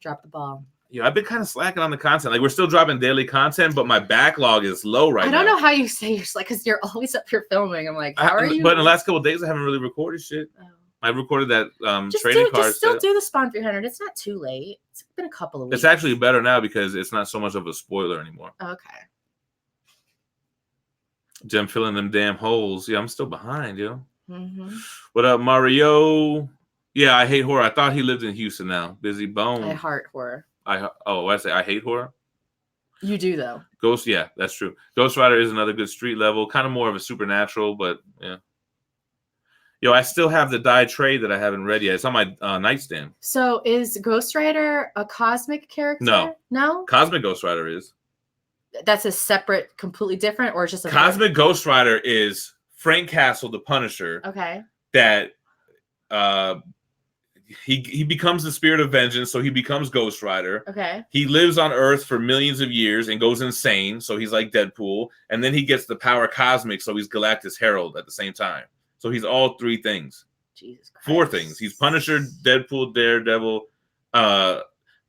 drop the ball. Yeah, I've been kind of slacking on the content. Like we're still dropping daily content, but my backlog is low right now. I don't know how you say you're like because you're always up here filming. I'm like, how are you? But in the last couple of days, I haven't really recorded shit. Oh. I recorded that trading card. Just still do the Spawn 300. It's not too late. It's been a couple of weeks. It's actually better now because it's not so much of a spoiler anymore. Okay. Gem filling them damn holes. Yeah, I'm still behind, yo. Mm-hmm. What up, Mario? Yeah, I hate horror. I thought he lived in Houston now. Busy Bone. I heart horror. I say I hate horror. You do though. Ghost, yeah, that's true. Ghost Rider is another good street level, kind of more of a supernatural, but yeah. Yo, I still have the die trade that I haven't read yet. It's on my nightstand. So is Ghost Rider a cosmic character? No. Cosmic Ghost Rider is. That's a separate, completely different, or it's just a Cosmic Ghost Rider is Frank Castle, the Punisher. Okay. That he becomes the spirit of vengeance, so he becomes Ghost Rider. Okay. He lives on Earth for millions of years and goes insane, so he's like Deadpool. And then he gets the power cosmic, so he's Galactus Herald at the same time. So he's all three things. Jesus Christ. 4 things. He's Punisher, Deadpool, Daredevil,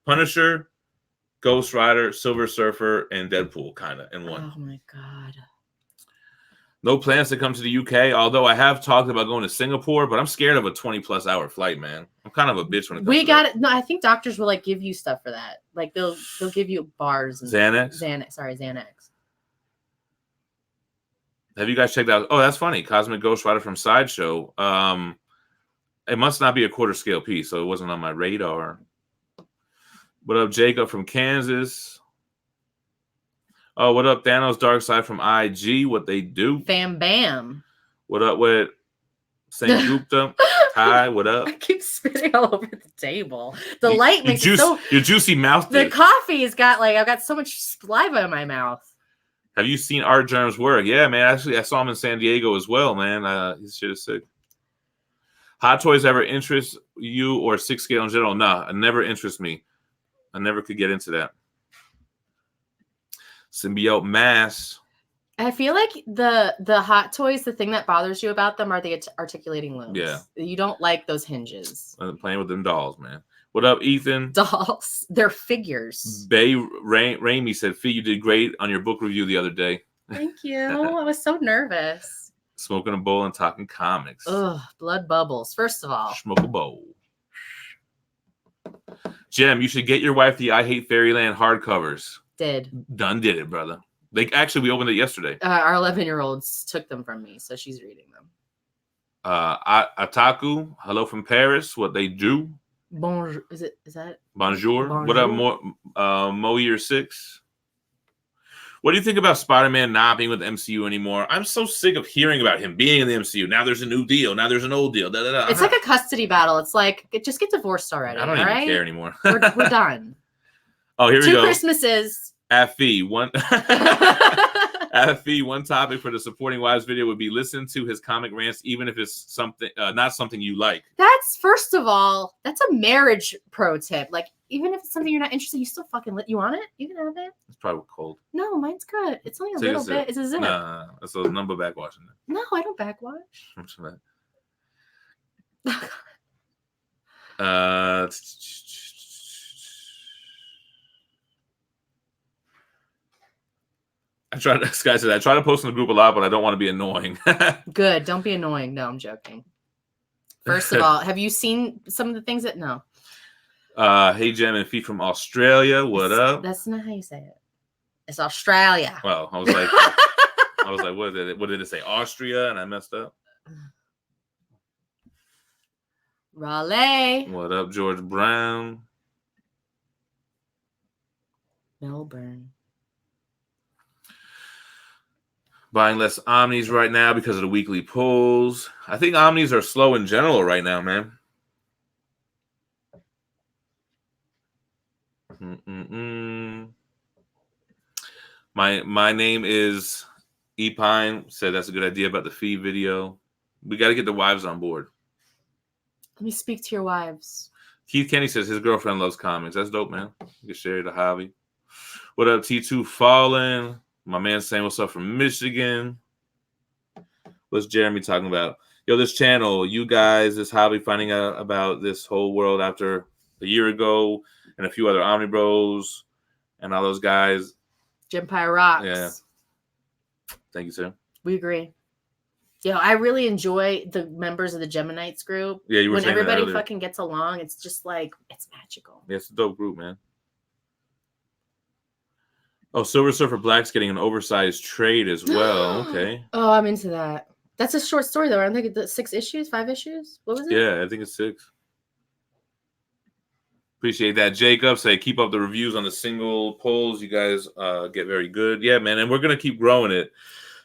Punisher, Ghost Rider, Silver Surfer, and Deadpool, kind of in one. Oh my God. No plans to come to the UK, although I have talked about going to Singapore, but I'm scared of a 20+ hour flight, man. I'm kind of a bitch when it comes We to got that. it. No, I think doctors will like give you stuff for that. Like they'll give you bars and Xanax? Xanax. Have you guys checked out? Oh, that's funny. Cosmic Ghost Rider from Sideshow. It must not be a quarter scale piece, so it wasn't on my radar. What up, Jacob from Kansas? Oh, what up, Thanos Dark Side from IG? What they do? Fam bam. What up with Saint Gupta? Hi, what up? I keep spitting all over the table. The light makes it so. Your juicy mouth. The coffee's got like I've got so much saliva in my mouth. Have you seen Art Germ's work? Yeah, man. Actually, I saw him in San Diego as well, man. His shit is sick. Hot Toys ever interest you or 6 scale in general? Nah, it never interests me. I never could get into that. Symbiote Mass. I feel like the Hot Toys, the thing that bothers you about them are the articulating limbs. Yeah. You don't like those hinges. I'm playing with them dolls, man. What up, Ethan? Dolls. They're figures. Bay Raimi said, Phie, you did great on your book review the other day. Thank you. I was so nervous. Smoking a bowl and talking comics. Ugh, blood bubbles. First of all. Smoke a bowl. Gem, you should get your wife the I Hate Fairyland hardcovers. Did it, brother. We opened it yesterday. Our 11-year-olds took them from me, so she's reading them. Ataku, hello from Paris. What they do? Bonjour. Is that? Bonjour. What up, Mo Year 6? What do you think about Spider-Man not being with the MCU anymore? I'm so sick of hearing about him being in the MCU. Now there's a new deal. Now there's an old deal. Da, da, da. It's like a custody battle. It's like just get divorced already. I don't even care anymore. We're done. Oh, here we go. 2 Christmases. At Phie, one topic for the supporting wives video would be listen to his comic rants, even if it's something not something you like. That's first of all, that's a marriage pro tip. Like, even if it's something you're not interested, you still fucking you want it? You can have it. It's probably cold. No, mine's good. It's only a little bit. It's a zip. Nah, that's a number backwashing. No, I don't backwash. I try to post in the group a lot, but I don't want to be annoying. Good. Don't be annoying. No, I'm joking. First of all, have you seen some of the things that no? Hey, Gem and Phie from Australia. What up? That's not how you say it. It's Australia. Well, I was like, what did it say? Austria, and I messed up. Raleigh. What up, George Brown? Melbourne. Buying less Omnis right now because of the weekly pulls. I think Omnis are slow in general right now, man. My name is Epine. Said that's a good idea about the Phie video. We got to get the wives on board. Let me speak to your wives. Keith Kenny says his girlfriend loves comics. That's dope, man. You can share the hobby. What up, T2 Fallen? My man saying what's up from Michigan. What's Jeremy talking about? Yo, this channel, you guys, this hobby, finding out about this whole world after a year ago, and a few other Omni Bros and all those guys. Gempire rocks. Yeah. Thank you, sir. We agree. Yo, I really enjoy the members of the Geminites group. Yeah, you were when saying everybody fucking gets along, it's just like it's magical. Yeah, it's a dope group, man. Oh, Silver Surfer Black's getting an oversized trade as well. Okay. Oh, I'm into that. That's a short story, though. I think it's 6 issues, 5 issues. What was it? Yeah, I think it's 6. Appreciate that, Jacob. Say keep up the reviews on the single polls. You guys get very good. Yeah, man, and we're gonna keep growing it.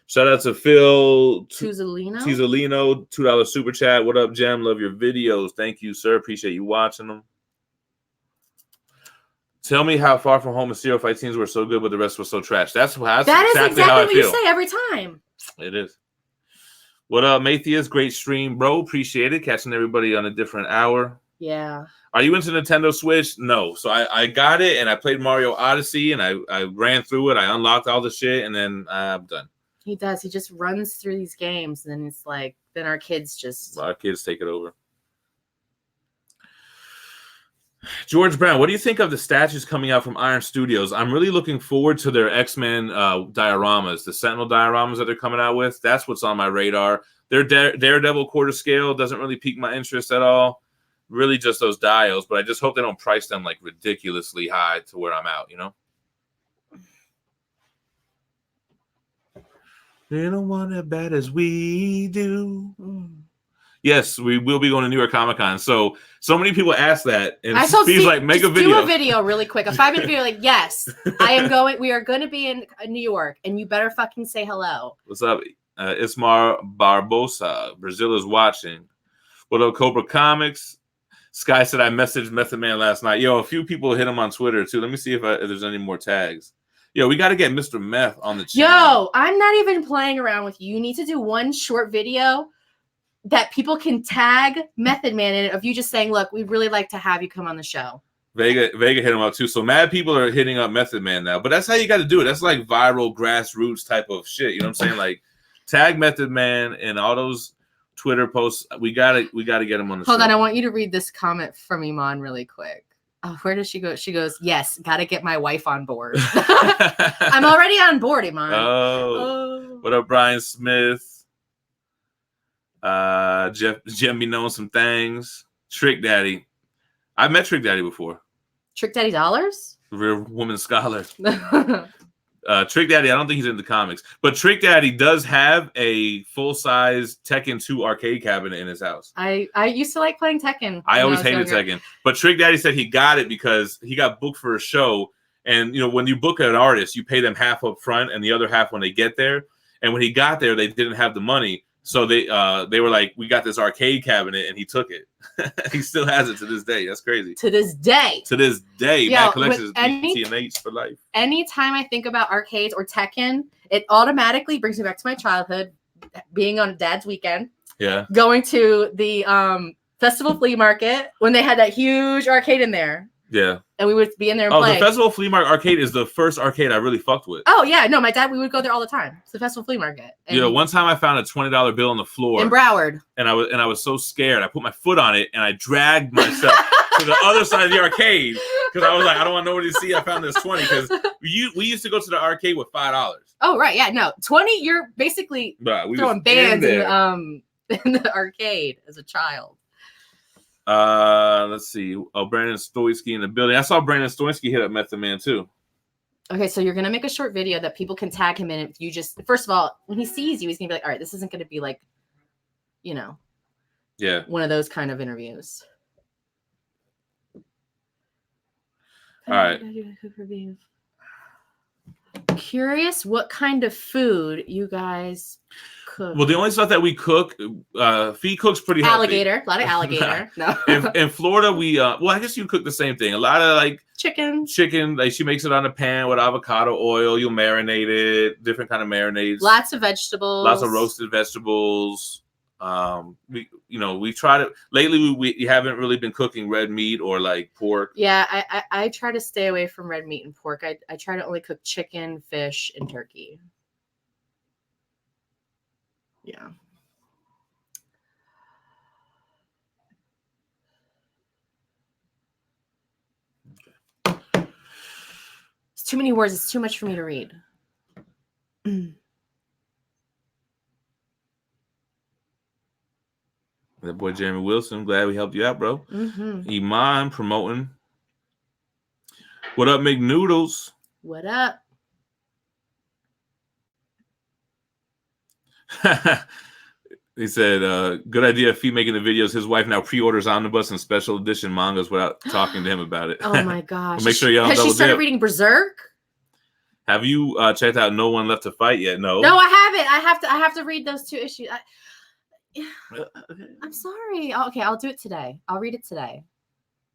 Shout out to Phil Tuzolino, $2 super chat. What up, Gem? Love your videos. Thank you, sir. Appreciate you watching them. Tell me how Far From Home and Serial Fight scenes were so good, but the rest was so trash. That is exactly how I feel. You say every time. It is. What up, Matthias? Great stream, bro. Appreciate it. Catching everybody on a different hour. Yeah. Are you into Nintendo Switch? No. So I got it and I played Mario Odyssey and I ran through it. I unlocked all the shit and then I'm done. He does. He just runs through these games and then it's like, then our kids just. Our kids take it over. George Brown, what do you think of the statues coming out from Iron Studios? I'm really looking forward to their X-Men dioramas, the Sentinel dioramas that they're coming out with. That's what's on my radar. Their Daredevil quarter scale doesn't really pique my interest at all. Really just those dials, but I just hope they don't price them like ridiculously high to where I'm out, you know? They don't want it bad as we do. Yes, we will be going to New York Comic Con. So many people ask that, and Steve's like, make a video. Do a video really quick, a 5-minute video. Like, yes, I am going. We are going to be in New York, and you better fucking say hello. What's up, Ismar Barbosa? Brazil is watching. What up, Cobra Comics? Sky said I messaged Method Man last night. Yo, a few people hit him on Twitter too. Let me see if there's any more tags. Yo, we got to get Mr. Meth on the channel. Yo, I'm not even playing around with you. You need to do one short video that people can tag Method Man in it of you just saying, look, we'd really like to have you come on the show. Vega hit him up too. So mad people are hitting up Method Man now. But that's how you got to do it. That's like viral grassroots type of shit. You know what I'm saying? Like tag Method Man and all those Twitter posts. We gotta get him on the show. Hold on, I want you to read this comment from Iman really quick. Oh, where does she go? She goes, yes, gotta get my wife on board. I'm already on board, Iman. Oh. What up, Brian Smith? Jim be knowing some things. Trick Daddy. I've met Trick Daddy before. Trick Daddy Dollars? Real woman scholar. Trick Daddy, I don't think he's into comics. But Trick Daddy does have a full-size Tekken 2 arcade cabinet in his house. I used to like playing Tekken. I always hated Tekken. But Trick Daddy said he got it because he got booked for a show. And, you know, when you book an artist, you pay them half up front and the other half when they get there. And when he got there, they didn't have the money. So they were like, we got this arcade cabinet, and he took it. He still has it to this day. That's crazy. To this day. Matt Collections TNH for life. Anytime I think about arcades or Tekken, it automatically brings me back to my childhood, being on Dad's weekend. Yeah. Going to the Festival Flea Market when they had that huge arcade in there. Yeah. And we would be in there and play. The Festival Flea Market arcade is the first arcade I really fucked with. Oh, yeah. No, my dad, we would go there all the time. It's the Festival Flea Market. And one time I found a $20 bill on the floor. In Broward. And I was so scared. I put my foot on it, and I dragged myself to the other side of the arcade because I was like, I don't want nobody to see I found this 20 because we used to go to the arcade with $5. Oh, right. Yeah. No, 20, you're basically throwing bands in the arcade as a child. Let's see. Oh, Brandon Stoitsky in the building. I saw Brandon Stoitsky hit up Method Man too. Okay, so you're gonna make a short video that people can tag him in. If you just, first of all, when he sees you, he's gonna be like, all right, this isn't gonna be like, you know, one of those kind of interviews. All right. Curious what kind of food you guys cook. Well, the only stuff that we cook, Phie cooks pretty healthy. Alligator, a lot of alligator. No. In Florida, we I guess you cook the same thing. A lot of like chicken. Like she makes it on a pan with avocado oil. You'll marinate it, different kind of marinades. Lots of vegetables. Lots of roasted vegetables. We try to lately. We haven't really been cooking red meat or like pork. Yeah, I try to stay away from red meat and pork. I try to only cook chicken, fish, and turkey. Yeah. It's too many words. It's too much for me to read. That boy Jeremy Wilson, glad we helped you out, bro. Mm-hmm. Iman promoting. What up, McNoodles? What up? He said, good idea, Phie making the videos. His wife now pre-orders Omnibus and special edition mangas without talking to him about it. Oh my gosh. Well, make sure y'all Has she started reading Berserk? Have you checked out No One Left to Fight yet? No. No, I haven't. I have to read those 2 issues. I'm sorry. Okay, I'll do it today. I'll read it today.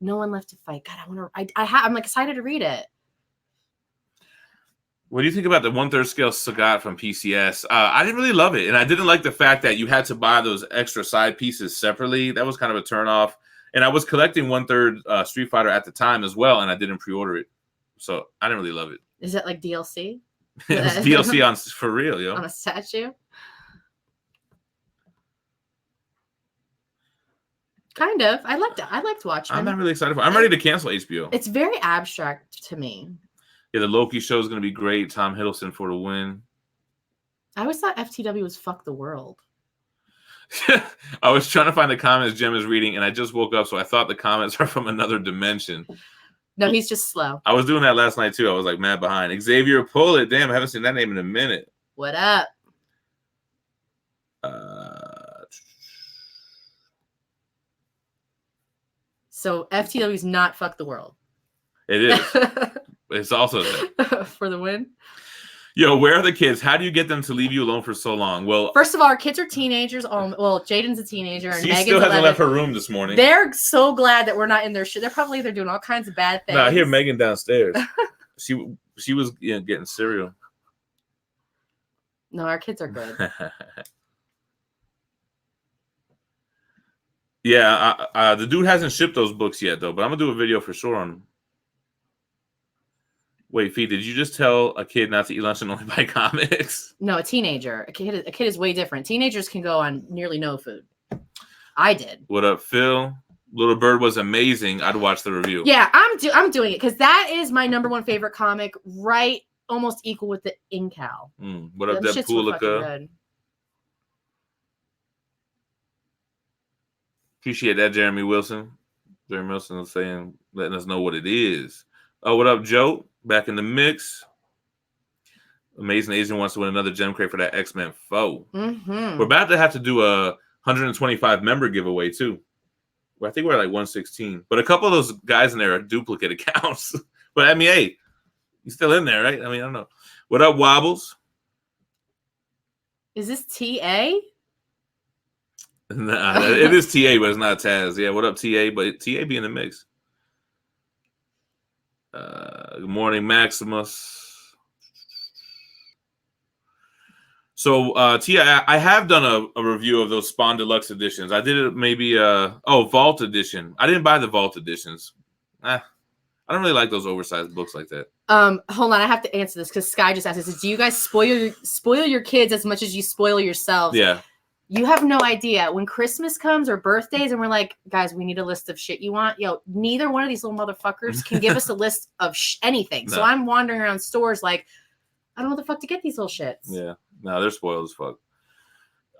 No One Left to Fight. God, I'm like excited to read it. What do you think about the 1/3 scale Sagat from PCS? I didn't really love it, and I didn't like the fact that you had to buy those extra side pieces separately. That was kind of a turnoff. And I was collecting 1/3 Street Fighter at the time as well, and I didn't pre-order it, so I didn't really love it. Is it like DLC? It was DLC on for real, yo. On a statue? Kind of. I liked Watchmen. I'm not really excited for it. I'm ready to cancel HBO. It's very abstract to me. Yeah, the Loki show is going to be great. Tom Hiddleston for the win. I always thought FTW was fuck the world. I was trying to find the comments Gem is reading, and I just woke up, so I thought the comments are from another dimension. No, he's just slow. I was doing that last night, too. I was like mad behind. Xavier Pullet. Damn, I haven't seen that name in a minute. What up? So FTW is not fuck the world. It is. It's also for the win. Yo, where are the kids? How do you get them to leave you alone for so long? Well, first of all, our kids are teenagers. Well, Jaden's a teenager, and she Megan's still hasn't 11. left her room this morning. They're so glad that we're not in their shit. They're probably either doing all kinds of bad things. No, I hear Megan downstairs. she was getting cereal. No, our kids are good. Yeah, the dude hasn't shipped those books yet, though. But I'm gonna do a video for sure on. Wait, Phie, did you just tell a kid not to eat lunch and only buy comics? No, a teenager. A kid is way different. Teenagers can go on nearly no food. I did. What up, Phil? Little Bird was amazing. I'd watch the review. Yeah, I'm doing it because that is my #1 favorite comic, right? Almost equal with the Incal. What up, Deadpoolica? Appreciate that, Jeremy Wilson. Jeremy Wilson is letting us know what it is. Oh, what up, Joe? Back in the mix. Amazing Asian wants to win another gem crate for that X-Men foe. We're about to have to do a 125 member giveaway too. I think we're at like 116. But a couple of those guys in there are duplicate accounts. But I mean, hey, he's still in there, right? I mean, I don't know. What up, Wobbles? Is this TA? Nah, it is TA, but it's not Taz. Yeah, what up, TA? But TA be in the mix. Good morning, Maximus. So, Tia, I have done a review of those Spawn Deluxe editions. I did it maybe, Vault Edition. I didn't buy the Vault Editions. I don't really like those oversized books like that. Hold on, I have to answer this because Sky just asked this. Do you guys spoil your kids as much as you spoil yourselves? Yeah. You have no idea. When Christmas comes or birthdays and we're like, guys, we need a list of shit you want. Yo, neither one of these little motherfuckers can give us a list of anything. No. So I'm wandering around stores like, I don't know what the fuck to get these little shits. Yeah. No, they're spoiled as fuck.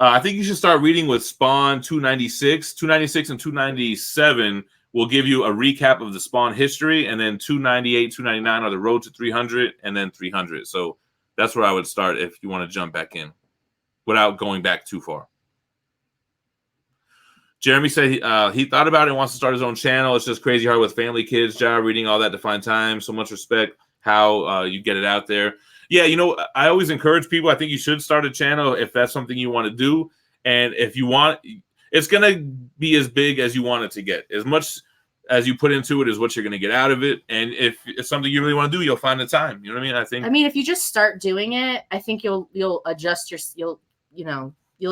I think you should start reading with Spawn 296. 296 and 297 will give you a recap of the Spawn history. And then 298, 299 are the road to 300 and then 300. So that's where I would start if you want to jump back in without going back too far. Jeremy said he thought about it and wants to start his own channel. It's just crazy hard with family, kids, job, reading, all that to find time. So much respect how you get it out there. Yeah, you know, I always encourage people. I think you should start a channel if that's something you want to do. And if you want, it's going to be as big as you want it to get. As much as you put into it is what you're going to get out of it. And if it's something you really want to do, you'll find the time. You know what I mean? I mean, if you just start doing it, I think you'll adjust you'll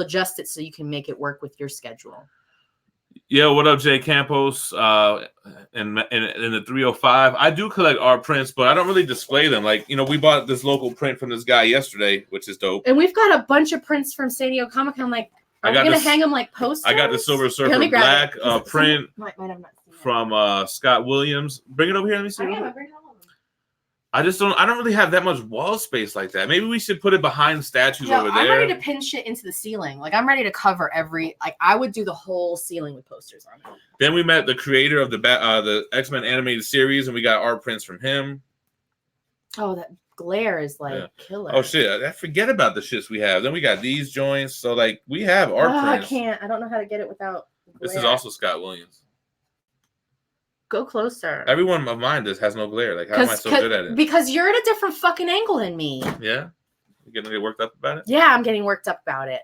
adjust it so you can make it work with your schedule. Yeah, what up, Jay Campos? In the 305, I do collect art prints, but I don't really display them. Like, you know, we bought this local print from this guy yesterday, which is dope. And we've got a bunch of prints from San Diego Comic Con. Like, are we gonna hang them like posters? I got the Silver Surfer Black print from Scott Williams. Bring it over here. Let me see. I don't really have that much wall space like that. Maybe we should put it behind statues over there. I'm ready to pin shit into the ceiling. Like, I'm ready to cover I would do the whole ceiling with posters on it. Then we met the creator of the X-Men animated series, and we got art prints from him. Oh, that glare is killer. Oh shit, I forget about the shits we have. Then we got these joints. So like we have art prints. I don't know how to get it without glare. This is also Scott Williams. Go closer. Everyone of mine has no glare. Like, how am I so good at it? Because you're at a different fucking angle than me. Yeah? You getting get worked up about it? Yeah, I'm getting worked up about it.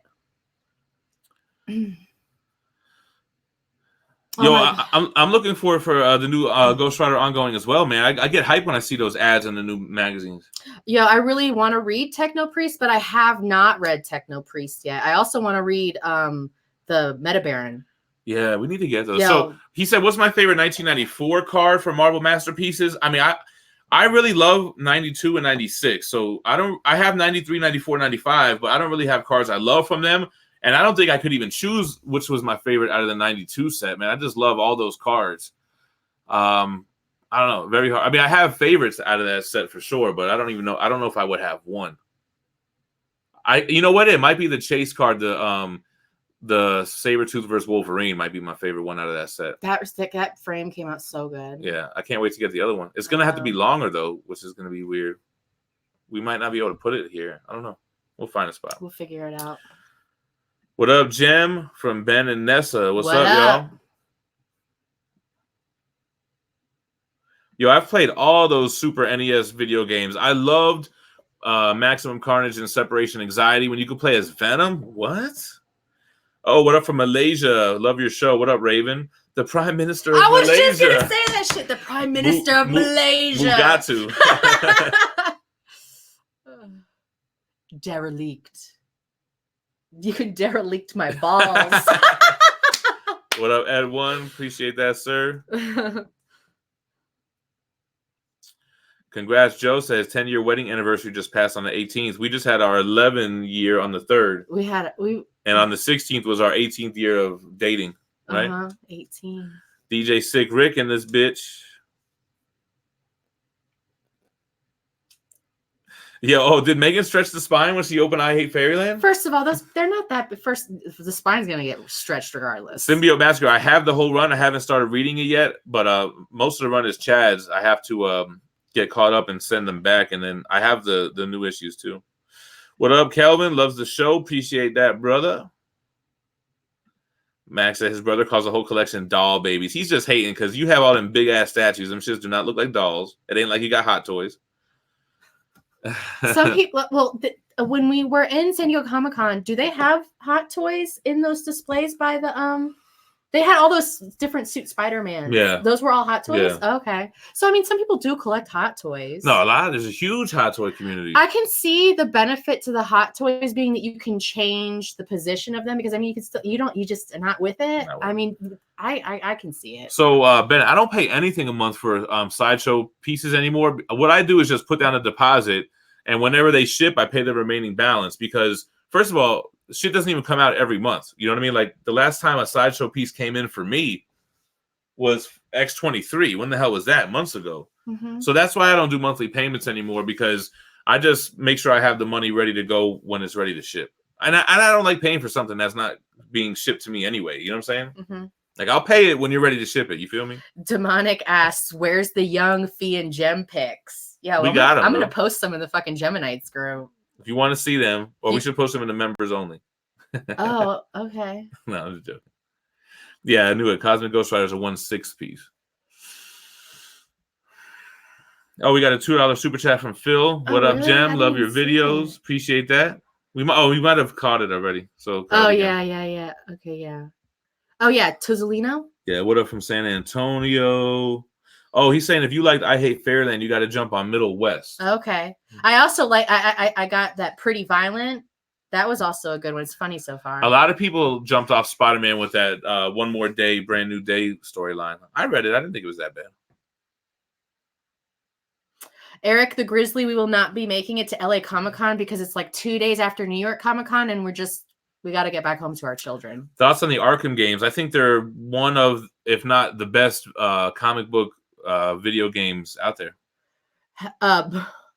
I'm looking for the new Ghost Rider ongoing as well, man. I get hyped when I see those ads in the new magazines. Yeah, I really want to read Techno Priest, but I have not read Techno Priest yet. I also want to read the Meta Baron. Yeah, we need to get those. Yo. So he said, what's my favorite 1994 card for Marvel Masterpieces? I mean, I really love 92 and 96. So I have 93, 94, 95, but I don't really have cards I love from them. And I don't think I could even choose which was my favorite out of the 92 set, man. I just love all those cards. I don't know, very hard. I mean, I have favorites out of that set for sure, but I don't even know. I don't know if I would have one. You know what? It might be the chase card, the Sabretooth versus Wolverine might be my favorite one out of that set. That frame came out so good. Yeah, I can't wait to get the other one. It's going to have to be longer, though, which is going to be weird. We might not be able to put it here. I don't know. We'll find a spot. We'll figure it out. What up, Gem from Ben and Nessa? What's up, y'all? Yo, I've played all those Super NES video games. I loved Maximum Carnage and Separation Anxiety when you could play as Venom. What? Oh, what up from Malaysia? Love your show. What up, Raven? The Prime Minister of Malaysia. I was just going to say that shit. The Prime Minister of Malaysia. Got to. Derelict. You could derelict my balls. What up, Ed1? Appreciate that, sir. Congrats, Joe. Says 10-year wedding anniversary just passed on the 18th. We just had our 11th year on the 3rd. And on the 16th was our 18th year of dating, right? 18. DJ Sick Rick in this bitch. Yeah. Oh, did Megan stretch the spine when she opened I Hate Fairyland? First of all, they're not that. First, the spine's gonna get stretched regardless. Symbiote Massacre. I have the whole run. I haven't started reading it yet, but most of the run is Chad's. I have to get caught up and send them back, and then I have the new issues too. What up, Kelvin? Loves the show. Appreciate that, brother. Max said his brother calls the whole collection doll babies. He's just hating because you have all them big ass statues. Them shits do not look like dolls. It ain't like you got Hot Toys. Some people, when we were in San Diego Comic-Con, do they have Hot Toys in those displays by the they had all those different suit Spider-Man. Yeah. Those were all Hot Toys? Yeah. Okay. So, I mean, some people do collect Hot Toys. No, there's a huge Hot Toy community. I can see the benefit to the Hot Toys being that you can change the position of them because, I mean, you can still, you just are not with it. I mean, I can see it. So, Ben, I don't pay anything a month for Sideshow pieces anymore. What I do is just put down a deposit, and whenever they ship, I pay the remaining balance because, first of all, shit doesn't even come out every month. You know what I mean? Like the last time a Sideshow piece came in for me was X23. When the hell was that? Months ago. Mm-hmm. So that's why I don't do monthly payments anymore because I just make sure I have the money ready to go when it's ready to ship. And I don't like paying for something that's not being shipped to me anyway. You know what I'm saying? Mm-hmm. Like I'll pay it when you're ready to ship it. You feel me? Demonic asks, "Where's the young Phie and Gem pics?" Yeah, we got them. I'm gonna post some in the fucking Geminites group. If you want to see them, or we should post them in the members only. Oh, okay. No, I'm just joking. Yeah, I knew it. Cosmic Ghost Rider is a 1/6 piece. Oh, we got a $2 super chat from Phil. What up, Gem? Love your videos. Appreciate that. We might have caught it already. So. Yeah. Okay, yeah. Oh yeah, Tuzolino. Yeah. What up from San Antonio? Oh, he's saying if you liked I Hate Fairyland, you got to jump on Middle West. Okay. I also like I got that Pretty Violent. That was also a good one. It's funny so far. A lot of people jumped off Spider-Man with that One More Day, Brand New Day storyline. I read it. I didn't think it was that bad. Eric the Grizzly, we will not be making it to LA Comic-Con because it's like 2 days after New York Comic-Con, and we got to get back home to our children. Thoughts on the Arkham games? I think they're one of, if not the best comic book video games out there.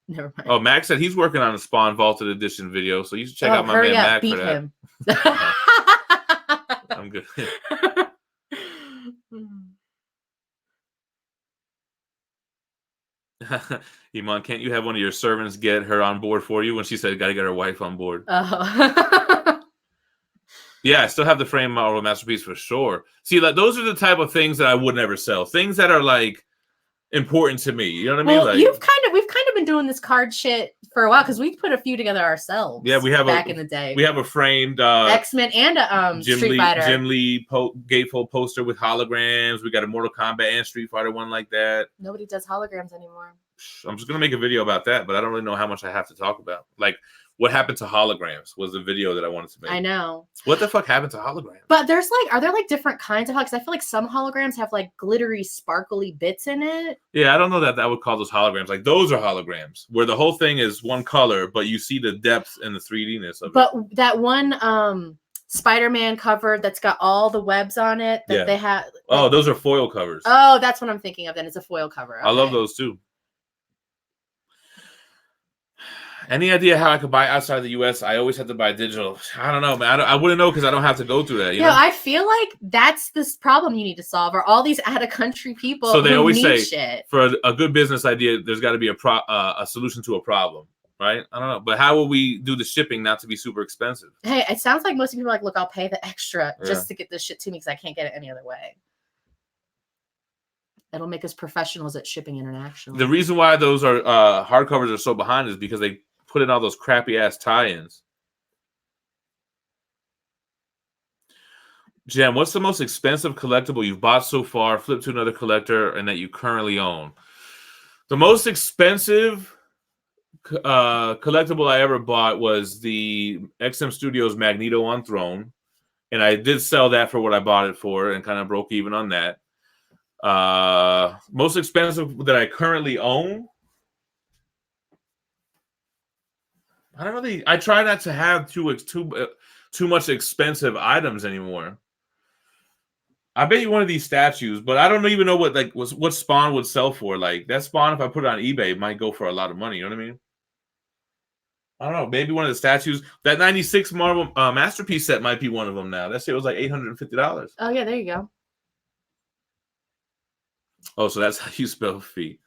Never mind. Oh, Max said he's working on a Spawn Vaulted Edition video, so you should check out my man Mac for that. Him. I'm good. Iman, can't you have one of your servants get her on board for you when she said got to get her wife on board? Oh. Yeah, I still have the frame Marvel Masterpiece for sure. See, like those are the type of things that I would never sell. Things that are like important to me. You know what I mean? Well, like, we've kind of been doing this card shit for a while because we put a few together ourselves. Yeah, we have back in the day. We have a framed X-Men and a Street Fighter. Jim Lee gatefold poster with holograms. We got a Mortal Kombat and Street Fighter one like that. Nobody does holograms anymore. I'm just gonna make a video about that, but I don't really know how much I have to talk about. Like What happened to holograms was the video that I wanted to make. I know. What the fuck happened to holograms? But there's like, are there like different kinds of holograms? I feel like some holograms have like glittery, sparkly bits in it. Yeah, I don't know that I would call those holograms. Like those are holograms where the whole thing is one color, but you see the depth and the 3D-ness of it. But that one Spider-Man cover that's got all the webs on it that they have. Oh, those are foil covers. Oh, that's what I'm thinking of. Then it's a foil cover. Okay. I love those too. Any idea how I could buy outside the U.S.? I always have to buy digital. I don't know, man. I wouldn't know because I don't have to go through that. You know? I feel like that's this problem you need to solve. Are all these out-of-country people? So they always say, shit. For a good business idea, there's got to be a solution to a problem, right? I don't know, but how will we do the shipping not to be super expensive? Hey, it sounds like most people are like, look, I'll pay the extra just to get this shit to me because I can't get it any other way. It'll make us professionals at shipping internationally. The reason why those are hardcovers are so behind is because they put in all those crappy ass tie-ins. Gem, what's the most expensive collectible you've bought so far, flipped to another collector, and that you currently own? The most expensive collectible I ever bought was the XM Studios Magneto on Throne, and I did sell that for what I bought it for and kind of broke even on that. Most expensive that I currently own, I don't know. I try not to have too much expensive items anymore. I bet you one of these statues, but I don't even know what Spawn would sell for. Like that Spawn, if I put it on eBay, it might go for a lot of money. You know what I mean? I don't know. Maybe one of the statues, that '96 Marvel Masterpiece set might be one of them now. That shit was like $850. Oh yeah, there you go. Oh, so that's how you spell Phie.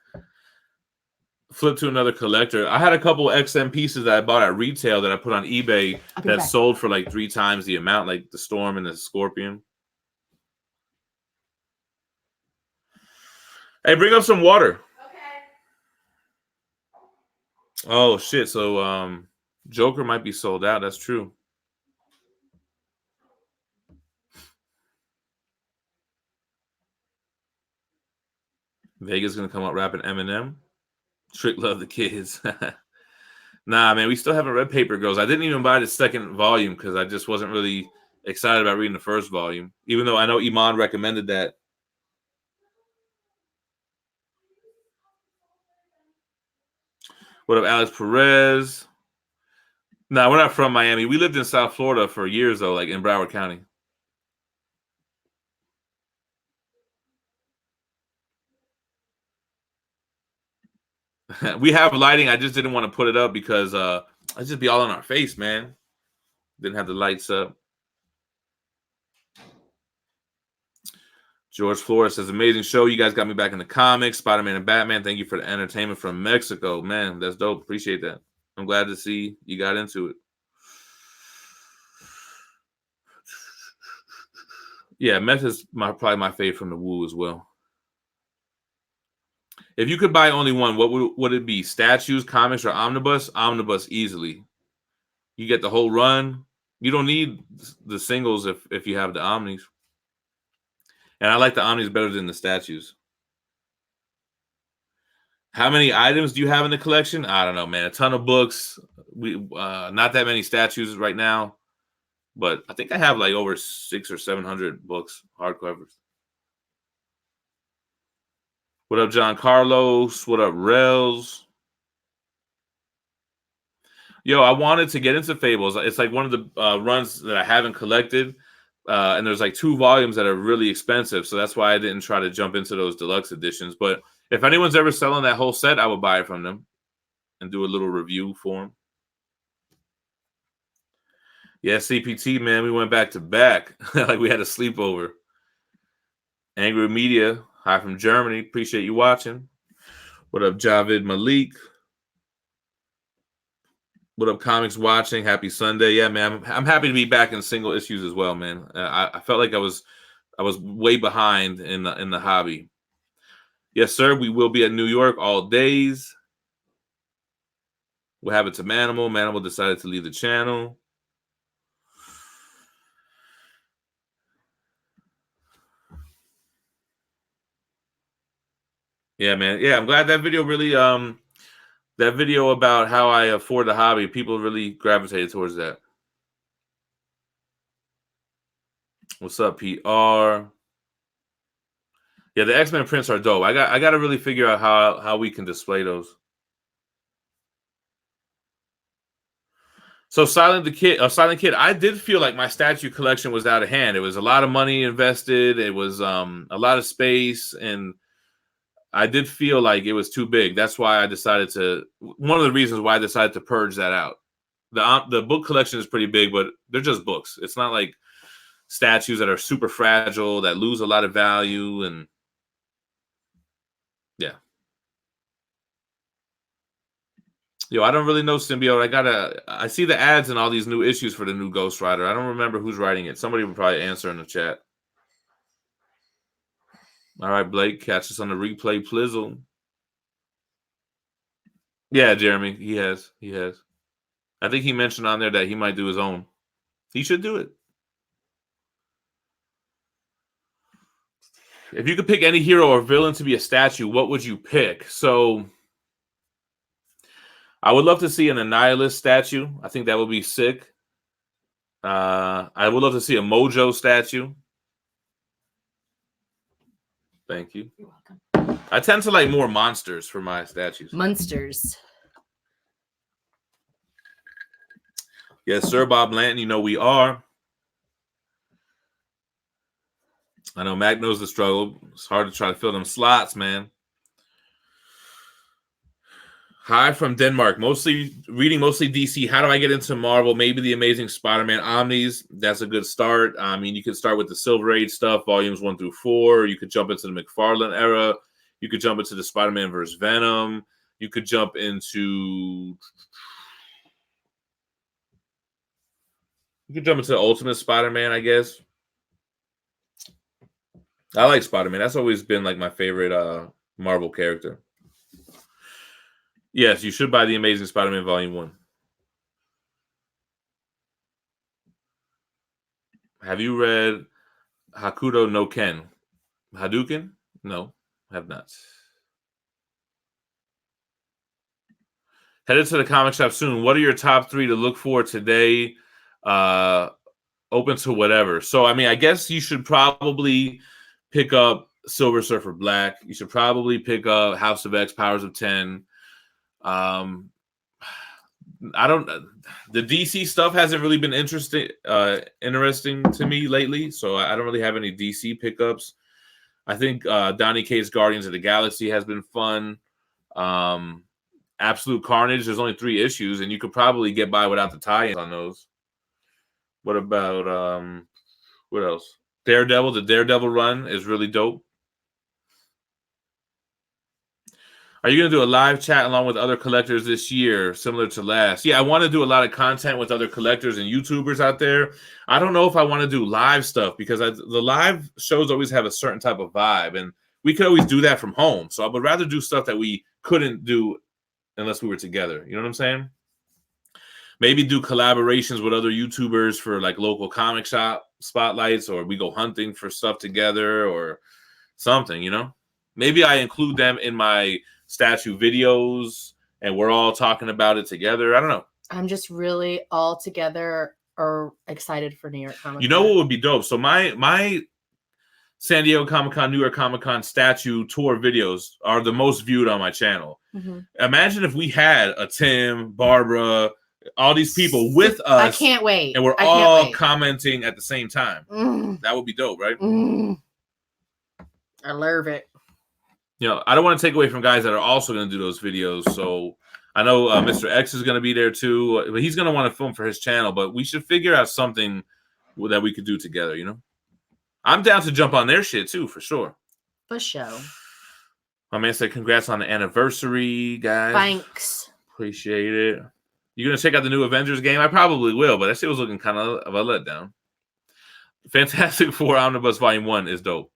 Flip to another collector. I had a couple XM pieces that I bought at retail that I put on eBay that sold for like 3 times the amount, like the Storm and the Scorpion. Hey, bring up some water. Okay. Oh shit! So Joker might be sold out. That's true. Vega's gonna come out rapping Eminem. Trick love the kids. Nah, man, we still haven't read Paper Girls. I didn't even buy the second volume because I just wasn't really excited about reading the first volume, even though I know Iman recommended that. What up, Alex Perez? Nah, we're not from Miami. We lived in South Florida for years, though, like in Broward County. We have lighting. I just didn't want to put it up because I'd just be all in our face, man. Didn't have the lights up. George Flores says, amazing show. You guys got me back in the comics. Spider-Man and Batman. Thank you for the entertainment from Mexico. Man, that's dope. Appreciate that. I'm glad to see you got into it. Yeah, Meth is probably my favorite from the Woo as well. If you could buy only one, what would it be? Statues, comics, or Omnibus? Omnibus easily. You get the whole run. You don't need the singles if you have the Omnis. And I like the Omnis better than the statues. How many items do you have in the collection? I don't know, man. A ton of books. Not that many statues right now. But I think I have like over 600 or 700 books, hardcovers. What up, John Carlos? What up, Rels? Yo, I wanted to get into Fables. It's like one of the runs that I haven't collected. And there's like 2 volumes that are really expensive. So that's why I didn't try to jump into those deluxe editions. But if anyone's ever selling that whole set, I would buy it from them and do a little review for them. Yeah, CPT, man, we went back to back. Like we had a sleepover. Angry Media, hi from Germany. Appreciate you watching. What up, Javid Malik? What up, Comics Watching? Happy Sunday. Yeah, man, I'm happy to be back in single issues as well, man. I felt like I was way behind in the hobby. Yes, sir, we will be at New York all days. What happened to Manimal? Manimal decided to leave the channel. Yeah, man. Yeah, I'm glad that video really That video about how I afford the hobby, people really gravitated towards that. What's up, PR? Yeah, the X-Men prints are dope. I got to really figure out how we can display those. So Silent Kid, I did feel like my statue collection was out of hand. It was a lot of money invested. It was a lot of space, and I did feel like it was too big. That's why I decided to. One of the reasons why I decided to purge that out. The book collection is pretty big, but they're just books. It's not like statues that are super fragile that lose a lot of value, and yeah. Yo, I don't really know Symbiote. I see the ads and all these new issues for the new Ghost Rider. I don't remember who's writing it. Somebody will probably answer in the chat. All right, Blake, catch us on the replay, Plizzle. Yeah, Jeremy, he has. I think he mentioned on there that he might do his own. He should do it. If you could pick any hero or villain to be a statue, what would you pick? So I would love to see an Annihilus statue. I think that would be sick. I would love to see a Mojo statue. Thank you. You're welcome. I tend to like more monsters for my statues. Monsters. Yes, sir, Bob Lanton. You know we are. I know Mac knows the struggle. It's hard to try to fill them slots, man. Hi from Denmark. Reading mostly DC. How do I get into Marvel? Maybe the Amazing Spider-Man Omnis. That's a good start. I mean, you could start with the Silver Age stuff, volumes 1 through 4. You could jump into the McFarlane era. You could jump into the Spider-Man vs. Venom. You could jump into the Ultimate Spider-Man, I guess. I like Spider-Man. That's always been like my favorite Marvel character. Yes, you should buy the Amazing Spider-Man Volume 1. Have you read Hakuto no Ken? Hadouken? No, have not. Headed to the comic shop soon. What are your top 3 to look for today? Open to whatever. So, I mean, I guess you should probably pick up Silver Surfer Black. You should probably pick up House of X, Powers of 10. The DC stuff hasn't really been interesting to me lately, so I don't really have any DC pickups. I think Donny Cates' Guardians of the Galaxy has been fun. Absolute Carnage, there's only 3 issues, and you could probably get by without the tie-ins on those. What about what else? Daredevil, the Daredevil run is really dope. Are you going to do a live chat along with other collectors this year, similar to last? Yeah, I want to do a lot of content with other collectors and YouTubers out there. I don't know if I want to do live stuff because the live shows always have a certain type of vibe, and we could always do that from home. So I would rather do stuff that we couldn't do unless we were together. You know what I'm saying? Maybe do collaborations with other YouTubers for like local comic shop spotlights, or we go hunting for stuff together or something, you know? Maybe I include them in my statue videos and we're all talking about it together. I don't know. I'm just really all together or excited for New York Comic Con. You know what would be dope? So my San Diego Comic-Con, New York Comic-Con statue tour videos are the most viewed on my channel. Mm-hmm. Imagine if we had a Tim, Barbara, all these people with us. I can't wait. And we're all commenting at the same time. That would be dope, right? I love it. You know, I don't want to take away from guys that are also going to do those videos. So I know Mr. X is going to be there too, but he's going to want to film for his channel. But we should figure out something that we could do together, you know? I'm down to jump on their shit too, for sure. For sure. My man said, congrats on the anniversary, guys. Thanks. Appreciate it. You going to check out the new Avengers game? I probably will, but that shit was looking kind of a letdown. Fantastic Four Omnibus Volume 1 is dope.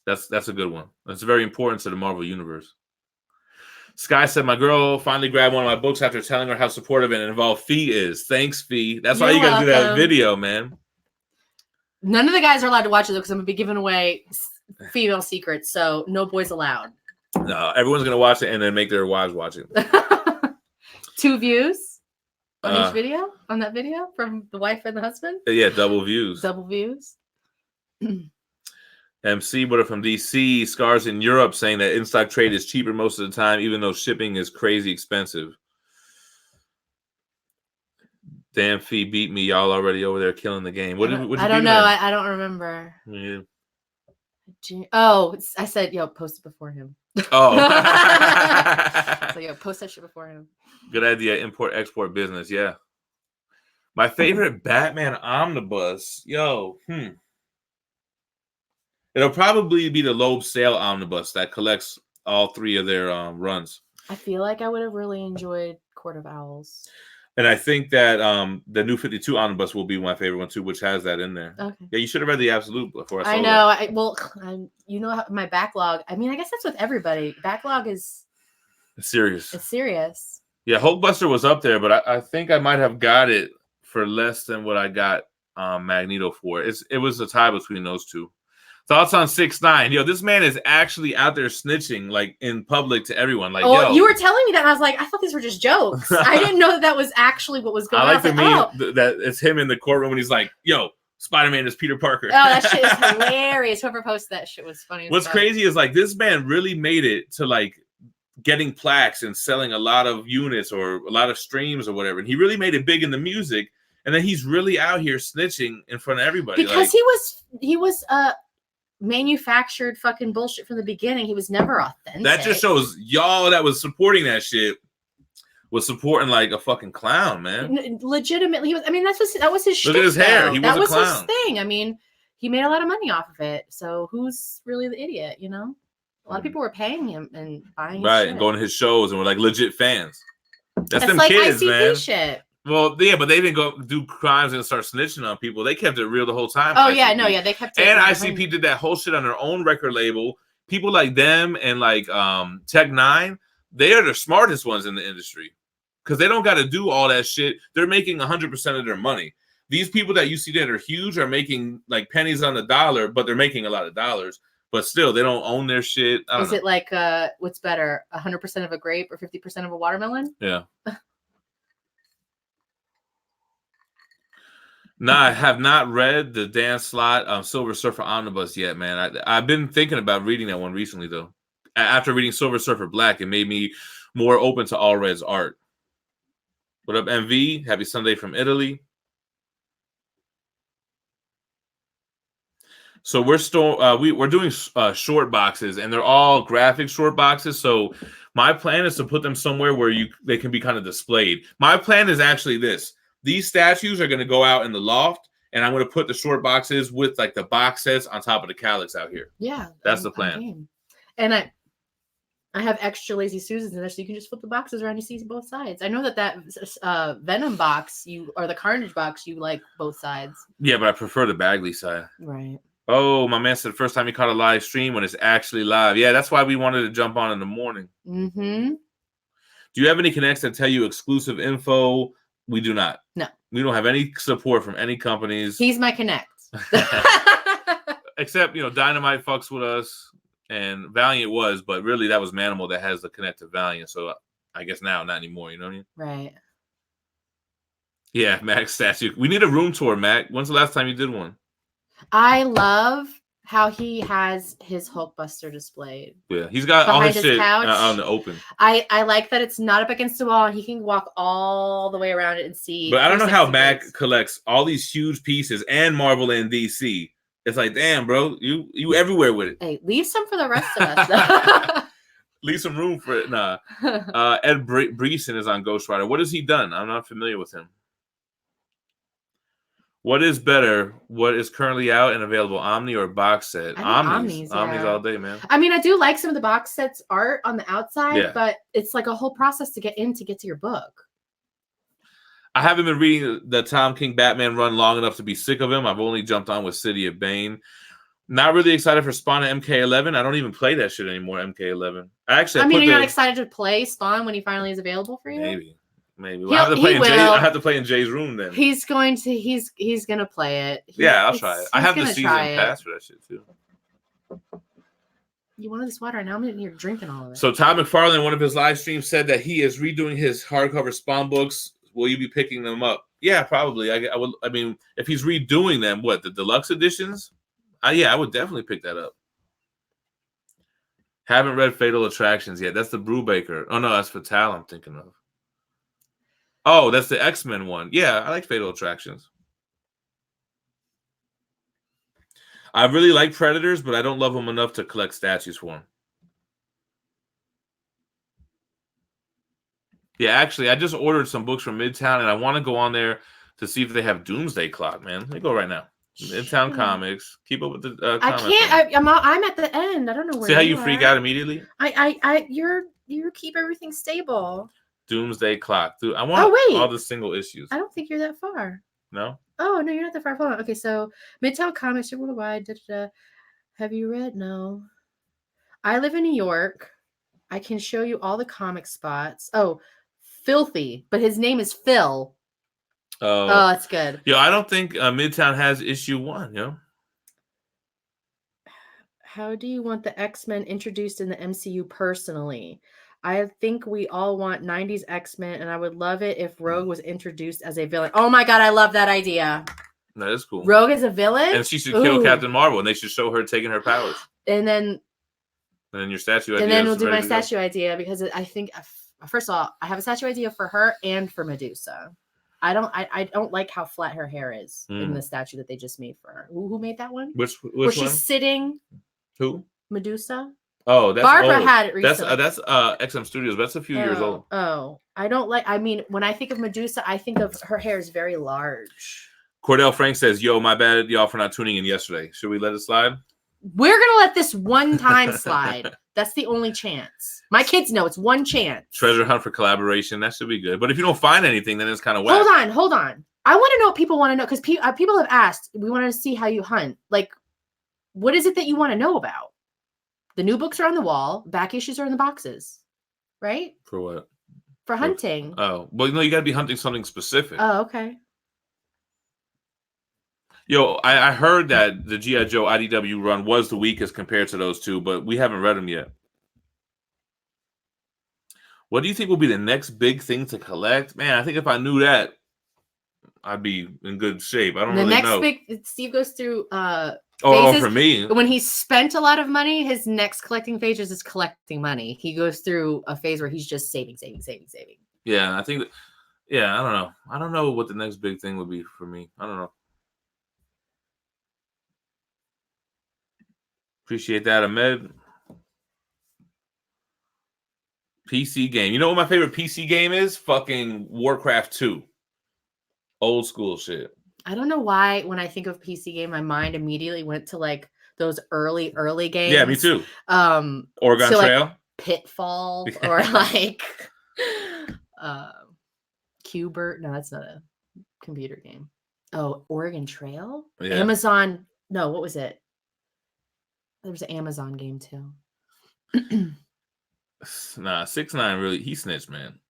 That's a good one. That's very important to the Marvel Universe. Sky said, my girl finally grabbed one of my books after telling her how supportive and involved Phie is. Thanks, Phie. That's why you got to do that video, man. None of the guys are allowed to watch it, though, because I'm going to be giving away female secrets, so no boys allowed. No, everyone's gonna watch it and then make their wives watch it. 2 views on each video, on that video from the wife and the husband. Yeah, double views. Double views. MC Butter from DC, Scars in Europe saying that in-stock trade is cheaper most of the time, even though shipping is crazy expensive. Damn, Phie beat me. Y'all already over there killing the game. What I don't know. I don't remember. Yeah. Oh, I said, yo, post it before him. Oh. So, yo, post that shit before him. Good idea. Import-export business. Yeah. My favorite Batman omnibus. Yo. It'll probably be the Loeb Sale omnibus that collects all 3 of their runs. I feel like I would have really enjoyed Court of Owls. And I think that the new 52 omnibus will be my favorite one too, which has that in there. Okay. Yeah, you should have read the Absolute before I know. You know my backlog. I mean, I guess that's with everybody. Backlog is serious. It's serious. Yeah, Hulkbuster was up there, but I think I might have got it for less than what I got Magneto for. It was a tie between those two. Thoughts on 6ix9ine? Yo, this man is actually out there snitching like in public to everyone. Like, yo, you were telling me that, and I was like, I thought these were just jokes. I didn't know that was actually what was going on. I like the meme that it's him in the courtroom when he's like, yo, Spider-Man is Peter Parker. Oh, that shit is hilarious. Whoever posted that shit was funny. What's crazy is like this man really made it to like getting plaques and selling a lot of units or a lot of streams or whatever. And he really made it big in the music. And then he's really out here snitching in front of everybody. Because he was manufactured fucking bullshit from the beginning. He was never authentic. That just shows y'all that was supporting that shit was supporting like a fucking clown, man. Legitimately, he was. I mean, that was his shit. Look at his hair. That was his thing. I mean, he made a lot of money off of it. So who's really the idiot? You know, a lot of people were paying him and buying his shit. And going to his shows and were like legit fans. That's them like kids, ICP man. Shit. Well, yeah, but they didn't go do crimes and start snitching on people. They kept it real the whole time. Oh, yeah, no, yeah, they kept it. And ICP did that whole shit on their own record label. People like them and like Tech-9, they are the smartest ones in the industry because they don't got to do all that shit. They're making 100% of their money. These people that you see that are huge are making like pennies on the dollar, but they're making a lot of dollars. But still, they don't own their shit. Is it like what's better, 100% of a grape or 50% of a watermelon? Yeah. No, I have not read the Dan Slott Silver Surfer Omnibus yet, man. I've been thinking about reading that one recently, though. After reading Silver Surfer Black, it made me more open to All Red's art. What up, MV? Happy Sunday from Italy. So we're doing short boxes, and they're all graphic short boxes. So my plan is to put them somewhere where they can be kind of displayed. My plan is actually this. These statues are going to go out in the loft, and I'm going to put the short boxes with like the box sets on top of the Calyx out here. Yeah. That's the plan. And I have extra Lazy Susans in there, so you can just flip the boxes around. You see both sides. I know that Venom box, or the Carnage box, you like both sides. Yeah, but I prefer the Bagley side. Right. Oh, my man said the first time he caught a live stream when it's actually live. Yeah, that's why we wanted to jump on in the morning. Mm-hmm. Do you have any connects that tell you exclusive info? We do not. No. We don't have any support from any companies. He's my connect. Except, Dynamite fucks with us and Valiant was, but really that was Manimal that has the connect to Valiant. So I guess now, not anymore. You know what I mean? Right. Yeah, Mac's statue. We need a room tour, Mac. When's the last time you did one? I love how he has his Hulkbuster displayed. Yeah, he's got all his shit on the open. I like that it's not up against the wall and he can walk all the way around it and see. But I don't know how Mac collects all these huge pieces and Marvel and DC. It's like, damn, bro, you everywhere with it. Hey, leave some for the rest of us. Leave some room for it. Nah. Ed Breeson is on Ghost Rider. What has he done? I'm not familiar with him. What is better? What is currently out and available? Omni or box set? Omnis all day, man. I mean, I do like some of the box sets art on the outside, but it's like a whole process to get to your book. I haven't been reading the Tom King Batman run long enough to be sick of him. I've only jumped on with City of Bane. Not really excited for Spawn and MK11. I don't even play that shit anymore, MK11. You're not excited to play Spawn when he finally is available for you? Maybe. Well, I have to play in Jay's room then. He's going to play it. I'll try it. I have the season pass for that shit too. You wanted this water, and now I'm in here drinking all of it. So Todd McFarlane, in one of his live streams, said that he is redoing his hardcover Spawn books. Will you be picking them up? Yeah, probably. I would. I mean, if he's redoing them, what, the deluxe editions? Yeah, I would definitely pick that up. Haven't read Fatal Attractions yet. That's the Brubaker. Oh no, that's Fatale I'm thinking of. Oh, that's the X-Men one. Yeah, I like Fatal Attractions. I really like Predators, but I don't love them enough to collect statues for them. Yeah, actually, I just ordered some books from Midtown, and I want to go on there to see if they have Doomsday Clock, man. Let me go right now. Midtown Comics. Keep up with the I can't. I'm at the end. I don't know where. See how you freak out immediately? You keep everything stable. Doomsday Clock. Dude, I want all the single issues. I don't think you're that far. No? Oh, no, you're not that far. Hold on. Okay, so Midtown Comics, you're worldwide. Have you read? No. I live in New York. I can show you all the comic spots. Oh, Filthy, but his name is Phil. Oh, that's good. Yo, I don't think Midtown has issue 1, yo. How do you want the X-Men introduced in the MCU personally? I think we all want 90s X-Men, and I would love it if Rogue was introduced as a villain. Oh my god, I love that idea. That is cool. Rogue is a villain? And she should kill Captain Marvel, and they should show her taking her powers. And then your statue idea. And then we'll do my statue idea, because I think, first of all, I have a statue idea for her and for Medusa. I don't like how flat her hair is in the statue that they just made for her. Who made that one? Which where one? She's sitting. Who? Medusa. Oh, that's Barbara old. had it recently. That's XM Studios. That's a few years old. Oh, I don't like. I mean, when I think of Medusa, I think of her hair is very large. Cordell Frank says, "Yo, my bad, y'all, for not tuning in yesterday. Should we let it slide?" We're gonna let this one time slide. That's the only chance. My kids know it's one chance. Treasure hunt for collaboration. That should be good. But if you don't find anything, then it's kind of whack. Hold on. I want to know what people want to know, because people have asked. We want to see how you hunt. Like, what is it that you want to know about? The new books are on the wall. Back issues are in the boxes, right? For what? For hunting. Oh, well, no, you got to be hunting something specific. Oh, okay. Yo, I heard that the G.I. Joe IDW run was the weakest compared to those two, but we haven't read them yet. What do you think will be the next big thing to collect? Man, I think if I knew that, I'd be in good shape. I don't really know. The next big, Steve goes through for me. When he's spent a lot of money, his next collecting phases is collecting money. He goes through a phase where he's just saving. Yeah, I think I don't know. I don't know what the next big thing would be for me. I don't know. Appreciate that, Ahmed. PC game. You know what my favorite PC game is? Fucking Warcraft 2. Old school shit. I don't know why when I think of PC game, my mind immediately went to like those early games. Yeah, me too. Oregon Trail, like Pitfall, or like Qbert. No, that's not a computer game. Oh, Oregon Trail? Yeah. Amazon. No, what was it? There was an Amazon game too. Nah, 6ix9ine really, he snitched, man.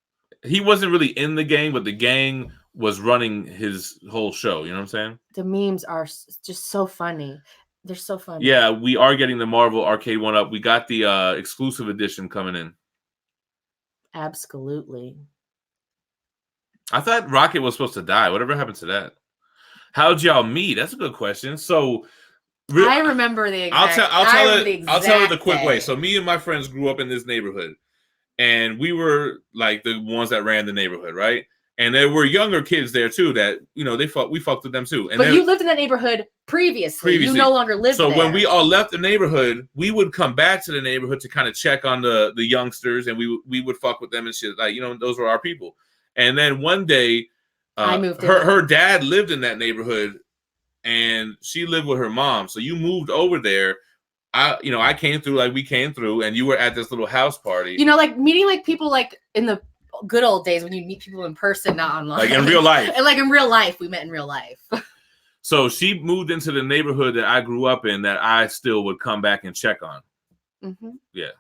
He wasn't really in the gang, but the gang was running his whole show. You know what I'm saying? The memes are just so funny. They're so funny. Yeah, we are getting the Marvel Arcade 1-Up. We got the exclusive edition coming in. Absolutely. I thought Rocket was supposed to die. Whatever happened to that? How'd y'all meet? That's a good question. So I remember the exact. I'll tell it the quick way. So me and my friends grew up in this neighborhood, and we were like the ones that ran the neighborhood, right? And there were younger kids there too that, you know, we fucked with them too. And but you lived in that neighborhood previously. You no longer live there. So when we all left the neighborhood, we would come back to the neighborhood to kind of check on the youngsters, and we would fuck with them and shit. Like, you know, those were our people. And then one day, I moved her dad lived in that neighborhood, and she lived with her mom. So you moved over there. I came through, like we came through, and you were at this little house party. You know, like meeting like people like in the good old days when you meet people in person, not online. Like in real life. And like in real life, we met in real life. So she moved into the neighborhood that I grew up in that I still would come back and check on. Mm-hmm. Yeah.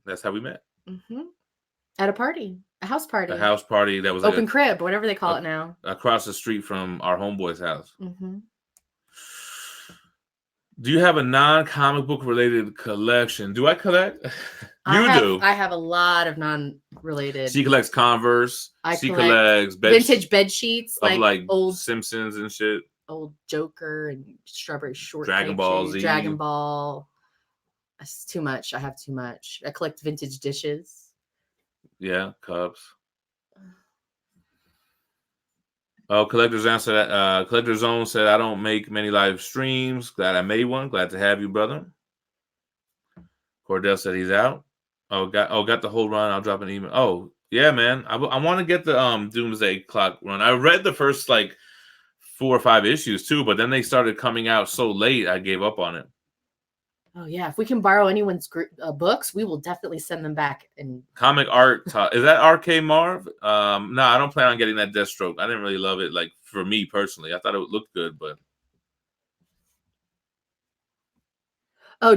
That's how we met. Mm-hmm. At a party. A house party. A house party that was open like crib, whatever they call it now. Across the street from our homeboy's house. Mm-hmm. Do you have a non-comic book related collection? Do I collect? Do. I have a lot of non-related. She collects Converse. She collects vintage bed sheets, like old Simpsons and shit. Old Joker and Strawberry Shortcake. Dragon Ball Z. Dragon Ball. That's too much. I have too much. I collect vintage dishes. Yeah, cups. Oh, Collector Zone said, I don't make many live streams. Glad I made one. Glad to have you, brother. Cordell said he's out. Got the whole run. I'll drop an email. Oh, yeah, man. I want to get the Doomsday Clock run. I read the first 4 or 5 issues too, but then they started coming out so late, I gave up on it. Oh yeah, if we can borrow anyone's books, we will definitely send them back. And comic art is that RK Marv? No, I don't plan on getting that Deathstroke. I didn't really love it. For me personally, I thought it looked good, but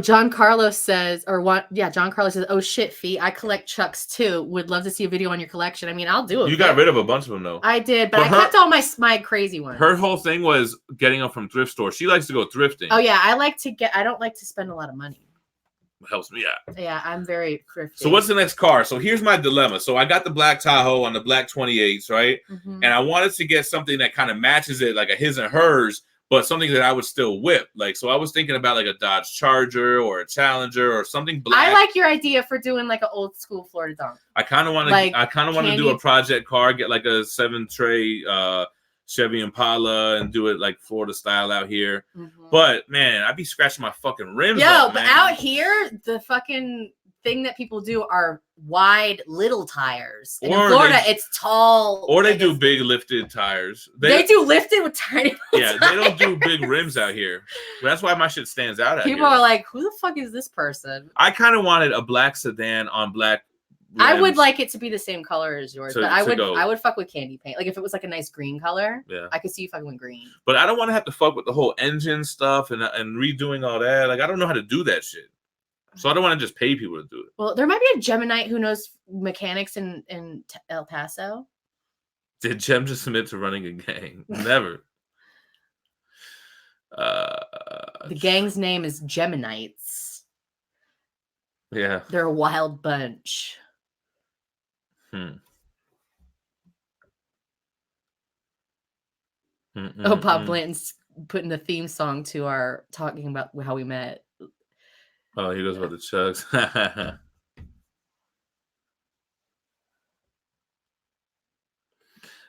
John Carlos says, John Carlos says, oh shit, Phie, I collect Chucks too. Would love to see a video on your collection. I mean, I'll do it. You got rid of a bunch of them though. I did, but I kept all my crazy ones. Her whole thing was getting them from thrift stores. She likes to go thrifting. Oh yeah, I don't like to spend a lot of money. Helps me out. Yeah, I'm very thrifty. So what's the next car? So here's my dilemma. So I got the black Tahoe on the black 28s, right? Mm-hmm. And I wanted to get something that kind of matches it, like a his and hers, but something that I would still whip. So I was thinking about a Dodge Charger or a Challenger or something black. I like your idea for doing an old school Florida Dunk. I kind of want to do a project car, get a 7-tray Chevy Impala and do it Florida style out here. Mm-hmm. But man, I'd be scratching my fucking rims. But out here, the fucking thing that people do are wide little tires. And in Florida, it's tall. Or they do big lifted tires. They do lifted with tiny tires. They don't do big rims out here. That's why my shit stands out. People are like, who the fuck is this person? I kind of wanted a black sedan on black rims. I would like it to be the same color as yours, but I would fuck with candy paint. If it was a nice green color, I could see you fucking with green. But I don't want to have to fuck with the whole engine stuff and redoing all that. I don't know how to do that shit. So I don't want to just pay people to do it. Well, there might be a Geminite who knows mechanics in El Paso. Did Gem just admit to running a gang? Never. The gang's name is Geminites. Yeah. They're a wild bunch. Bob Blanton's putting the theme song to our talking about how we met. Oh, he goes about the chugs.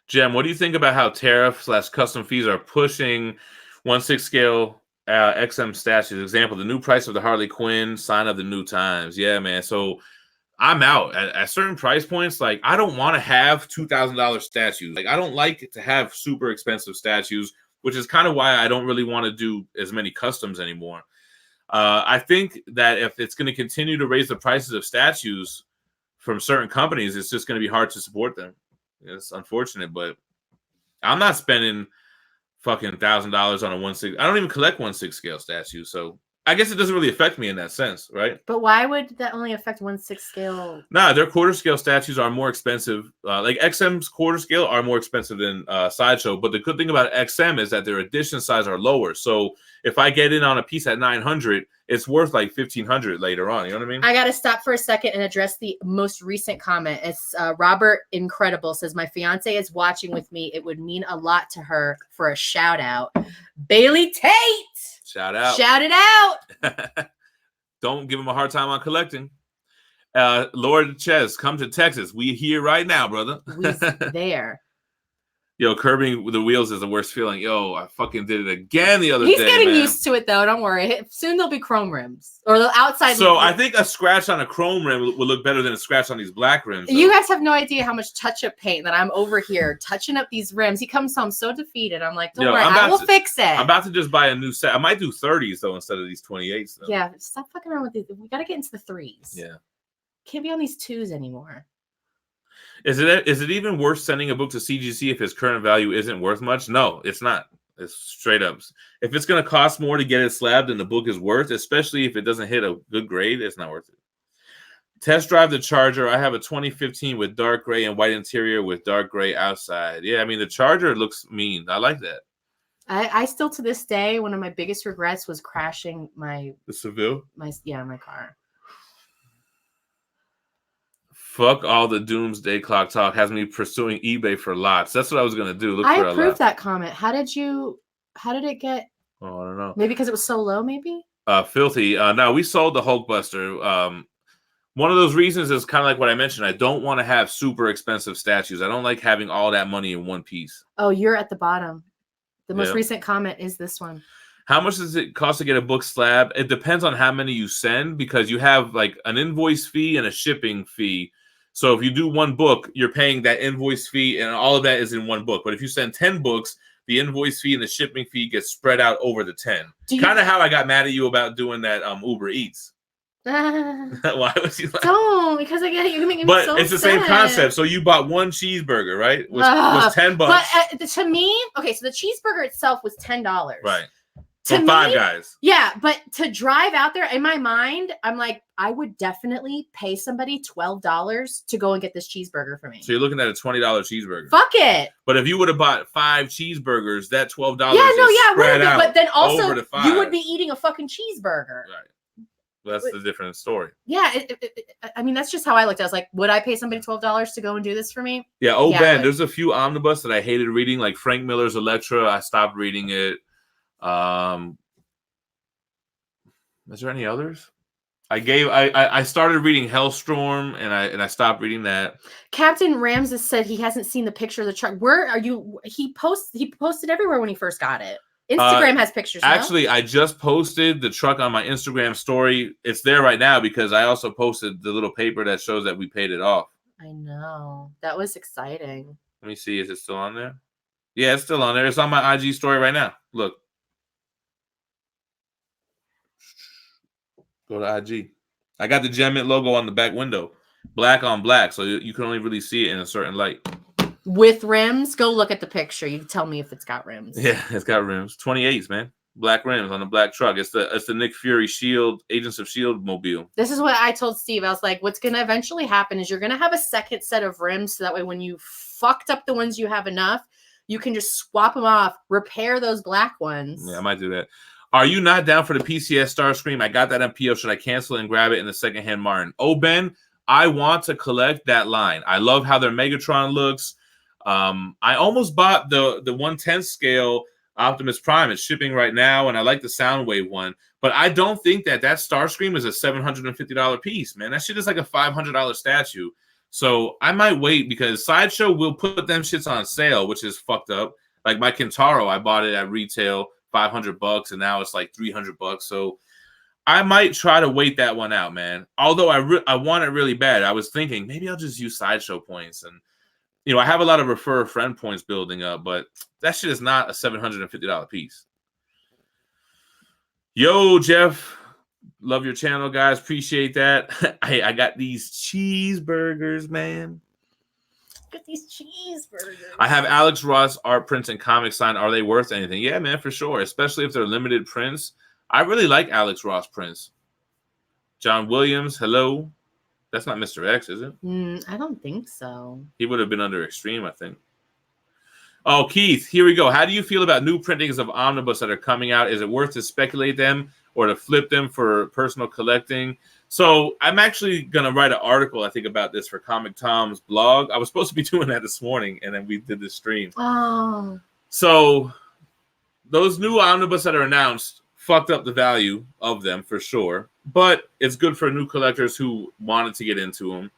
Gem, what do you think about how tariff/custom fees are pushing 1/6 scale XM statues? Example, the new price of the Harley Quinn, sign of the new times. Yeah, man. So I'm out at certain price points. I don't want to have $2,000 statues. I don't like to have super expensive statues, which is kind of why I don't really want to do as many customs anymore. I think that if it's going to continue to raise the prices of statues from certain companies, it's just going to be hard to support them. It's unfortunate, but I'm not spending fucking $1,000 on a 1/6. I don't even collect 1/6 scale statues, so I guess it doesn't really affect me in that sense, right? But why would that only affect 1/6 scale? Nah, their quarter scale statues are more expensive. XM's quarter scale are more expensive than Sideshow. But the good thing about XM is that their edition size are lower. So if I get in on a piece at $900, it's worth $1,500 later on. You know what I mean? I got to stop for a second and address the most recent comment. It's Robert Incredible says, my fiance is watching with me. It would mean a lot to her for a shout out. Bailey Tate. Shout out. Shout it out. Don't give him a hard time on collecting. Lord Ches, come to Texas. We here right now, brother. We there. Yo, curbing the wheels is the worst feeling. Yo, I fucking did it again the other day. He's getting used to it, though. Don't worry. Soon there'll be chrome rims. Or the outside. So I think a scratch on a chrome rim will look better than a scratch on these black rims. Though. You guys have no idea how much touch-up paint that I'm over here touching up these rims. He comes home so defeated. I'm like, don't worry. I will fix it. I'm about to just buy a new set. I might do 30s, though, instead of these 28s. Though. Yeah, stop fucking around with these. We got to get into the 3s. Yeah. Can't be on these 2s anymore. Is it even worth sending a book to CGC if its current value isn't worth much? No, it's not. It's straight up. If it's going to cost more to get it slabbed than the book is worth, especially if it doesn't hit a good grade, it's not worth it. Test drive the Charger. I have a 2015 with dark gray and white interior with dark gray outside. Yeah, I mean, the Charger looks mean. I like that. I still to this day, one of my biggest regrets was crashing The Seville. my car. Fuck all the doomsday clock talk has me pursuing eBay for lots. That's what I was gonna do. Look I for a lot. approved that comment. How did it get? Oh, I don't know. Maybe because it was so low, maybe? Filthy. Now we sold the Hulkbuster. One of those reasons is kind of like what I mentioned. I don't want to have super expensive statues. I don't like having all that money in one piece. Oh, you're at the bottom. The most recent comment is this one. How much does it cost to get a book slab? It depends on how many you send, because you have like an invoice fee and a shipping fee. So if you do one book, you're paying that invoice fee, and all of that is in one book. But if you send 10 books, the invoice fee and the shipping fee gets spread out over the 10. Kind of how I got mad at you about doing that Uber Eats. Why was you like? Don't, because I get you making me But so it's the upset. same concept. So you bought one cheeseburger, right? Was $10. But to me, okay, so the cheeseburger itself was $10. Right. To For me, 5 guys. Yeah, but to drive out there, in my mind, I'm like, I would definitely pay somebody $12 to go and get this cheeseburger for me. So you're looking at a $20 cheeseburger. Fuck it. But if you would have bought 5 cheeseburgers, that $12 spread out. But then also, over the 5. you would be eating a fucking cheeseburger. Right. That's the different story. Yeah, I mean, that's just how I looked. I was like, would I pay somebody $12 to go and do this for me? Yeah. Ben, there's a few omnibus that I hated reading, like Frank Miller's Elektra. I stopped reading it. Is there any others? I started reading Hellstorm, and I stopped reading that. Captain Ramses said he hasn't seen the picture of the truck. Where are you? He posted everywhere when he first got it. Instagram has pictures. Actually, I just posted the truck on my Instagram story. It's there right now because I also posted the little paper that shows that we paid it off. I know. That was exciting. Let me see. Is it still on there? Yeah, it's still on there. It's on my IG story right now. Look. Go to IG. I got the GemMint logo on the back window. Black on black. So you can only really see it in a certain light. With rims? Go look at the picture. You tell me if it's got rims. Yeah, it's got rims. 28s, man. Black rims on the black truck. It's the Nick Fury Shield, Agents of Shield mobile. This is what I told Steve. I was like, what's going to eventually happen is you're going to have a second set of rims. So that way when you fucked up the ones you have enough, you can just swap them off, repair those black ones. Yeah, I might do that. Are you not down for the PCS Starscream? I got that on PO. Should I cancel and grab it in the secondhand Martin? Oh, Ben, I want to collect that line. I love how their Megatron looks. I almost bought the 1/10 scale Optimus Prime. It's shipping right now, and I like the Soundwave one. But I don't think that Starscream is a $750 piece, man. That shit is like a $500 statue. So I might wait because Sideshow will put them shits on sale, which is fucked up. Like my Kintaro, I bought it at retail $500, and now it's like $300. So I might try to wait that one out, man. Although I want it really bad. I was thinking maybe I'll just use Sideshow points, and I have a lot of refer a friend points building up, but that shit is not a $750 piece. Yo, Jeff, love your channel, guys. Appreciate that. I got these cheeseburgers, man. Get these cheeseburgers. I have Alex Ross art prints and comic sign. Are they worth anything? Yeah, man, for sure. Especially if they're limited prints. I really like Alex Ross prints. John Williams, hello. That's not Mr. X, is it? I don't think so. He would have been under Extreme, I think. Oh, Keith, here we go. How do you feel about new printings of Omnibus that are coming out? Is it worth to speculate them or to flip them for personal collecting? So I'm actually going to write an article, I think, about this for Comic Tom's blog. I was supposed to be doing that this morning, and then we did this stream. Oh. So those new Omnibus that are announced fucked up the value of them for sure, but it's good for new collectors who wanted to get into them.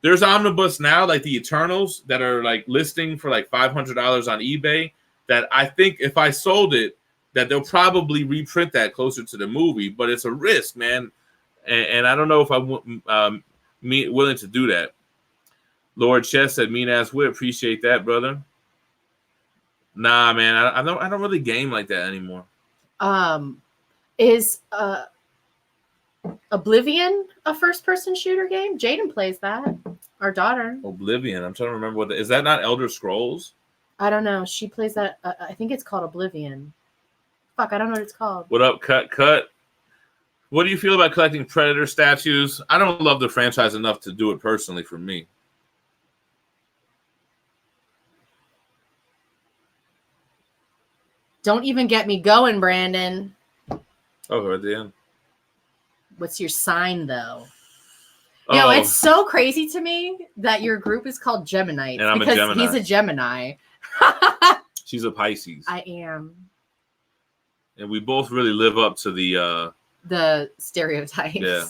There's Omnibus now, like the Eternals, that are like listing for like $500 on eBay, that I think if I sold it, that they'll probably reprint that closer to the movie, but it's a risk, man. And I don't know if I'm willing to do that. Lord Chess said, mean ass whip. Appreciate that, brother. Nah, man, I don't really game like that anymore. Is Oblivion a first-person shooter game? Jaden plays that. Our daughter. Oblivion. I'm trying to remember is that not Elder Scrolls? I don't know. She plays that. I think it's called Oblivion. Fuck, I don't know what it's called. What up, Cut? What do you feel about collecting Predator statues? I don't love the franchise enough to do it personally for me. Don't even get me going, Brandon. Oh, right at the end. What's your sign, though? Oh, Yo, it's so crazy to me that your group is called Gemini. And I'm because a Gemini. he's a Gemini. She's a Pisces. I am. And we both really live up to the stereotypes. Yeah.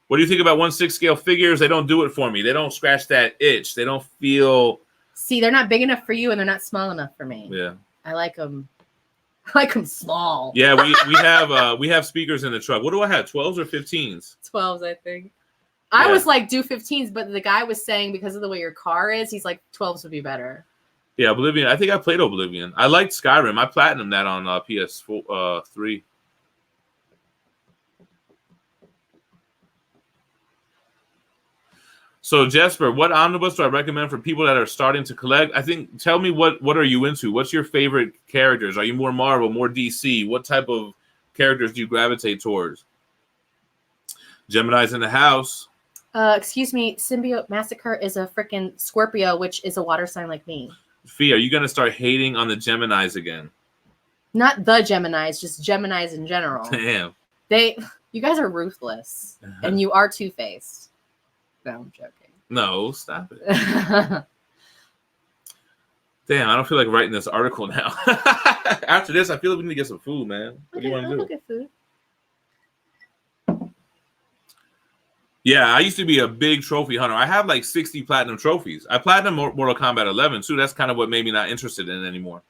What do you think about 1/6 scale figures? They don't do it for me. They don't scratch that itch. They don't feel. See, they're not big enough for you, and they're not small enough for me. Yeah. I like them. I like them small. Yeah, we have speakers in the truck. What do I have? 12s or 15s? 12s, I think. I was like, do 15s, but the guy was saying because of the way your car is, he's like 12s would be better. Yeah, Oblivion. I think I played Oblivion. I liked Skyrim. I platinumed that on PS4 3. So Jesper, what omnibus do I recommend for people that are starting to collect? I think, tell me what are you into? What's your favorite characters? Are you more Marvel, more DC? What type of characters do you gravitate towards? Gemini's in the house. Excuse me, Symbiote Massacre is a freaking Scorpio, which is a water sign like me. Phie, are you going to start hating on the Geminis again? Not the Geminis, just Geminis in general. Damn. You guys are ruthless, and you are two-faced. No, I'm joking. No, stop it. Damn, I don't feel like writing this article now. After this, I feel like we need to get some food, man. What do you want to do? I'll get food. Yeah, I used to be a big trophy hunter. I have like 60 platinum trophies. I platinum Mortal Kombat 11 too. That's kind of what made me not interested in it anymore.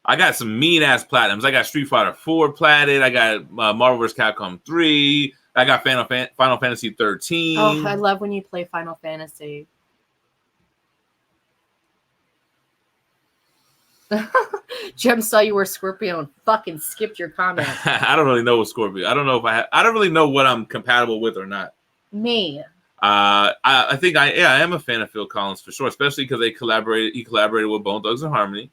I got some mean-ass platinums. I got Street Fighter 4 platted. I got Marvel vs. Capcom 3. I got Final Fantasy 13. Oh, I love when you play Final Fantasy. Gem saw you were Scorpio and fucking skipped your comment. I don't really know what Scorpio. I don't know if I don't really know what I'm compatible with or not. Me. I think I am a fan of Phil Collins for sure, especially because he collaborated with Bone Thugs and Harmony.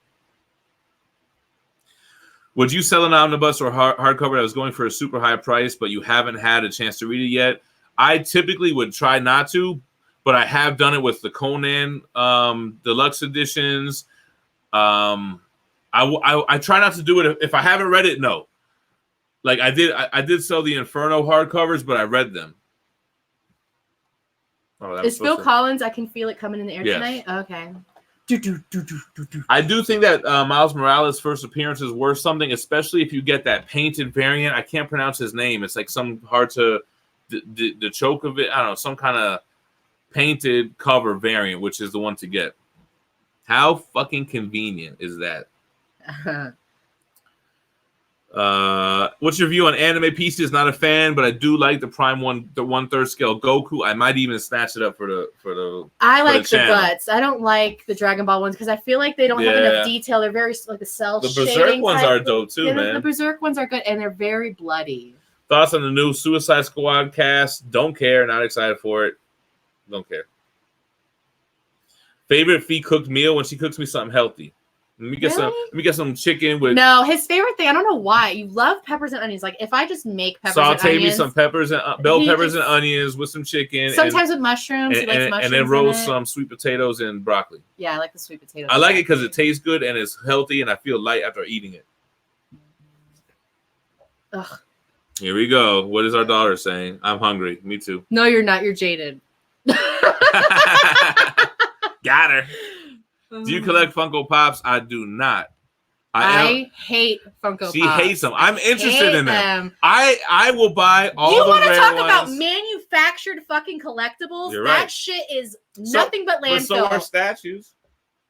Would you sell an omnibus or hardcover that was going for a super high price, but you haven't had a chance to read it yet? I typically would try not to, but I have done it with the Conan deluxe editions. I try not to do it if I haven't read it. No, like I did sell the Inferno hardcovers, but I read them. Oh, is Phil Collins? I can feel it coming in the air tonight. Okay. I do think that Miles Morales' first appearance is worth something, especially if you get that painted variant. I can't pronounce his name. It's like some hard to the choke of it. I don't know, some kind of painted cover variant, which is the one to get. How fucking convenient is that? What's your view on anime pieces? Not a fan, but I do like the Prime one, the 1/3 scale Goku. I might even snatch it up for the. I like the guts. I don't like the Dragon Ball ones because I feel like they don't have enough detail. They're very like the cell. The Berserk ones are dope too, man. The Berserk ones are good and they're very bloody. Thoughts on the new Suicide Squad cast? Don't care. Not excited for it. Don't care. Favorite Phie cooked meal when she cooks me something healthy. Let me get some chicken with. No, his favorite thing. I don't know why. You love peppers and onions. Like if I just make peppers and onions, saute me some peppers and bell peppers and onions with some chicken. Sometimes with mushrooms. He likes mushrooms. And then roast some sweet potatoes and broccoli. Yeah, I like the sweet potatoes. I like it because it tastes good and it's healthy, and I feel light after eating it. Ugh. Here we go. What is our daughter saying? I'm hungry. Me too. No, you're not. You're jaded. Got her. Do you collect Funko Pops? I do not. I hate Funko Pops. She hates them. I'm interested in them. I will buy all the rare ones. You want to talk about manufactured fucking collectibles? You're that right. shit is nothing but landfill. But so are statues.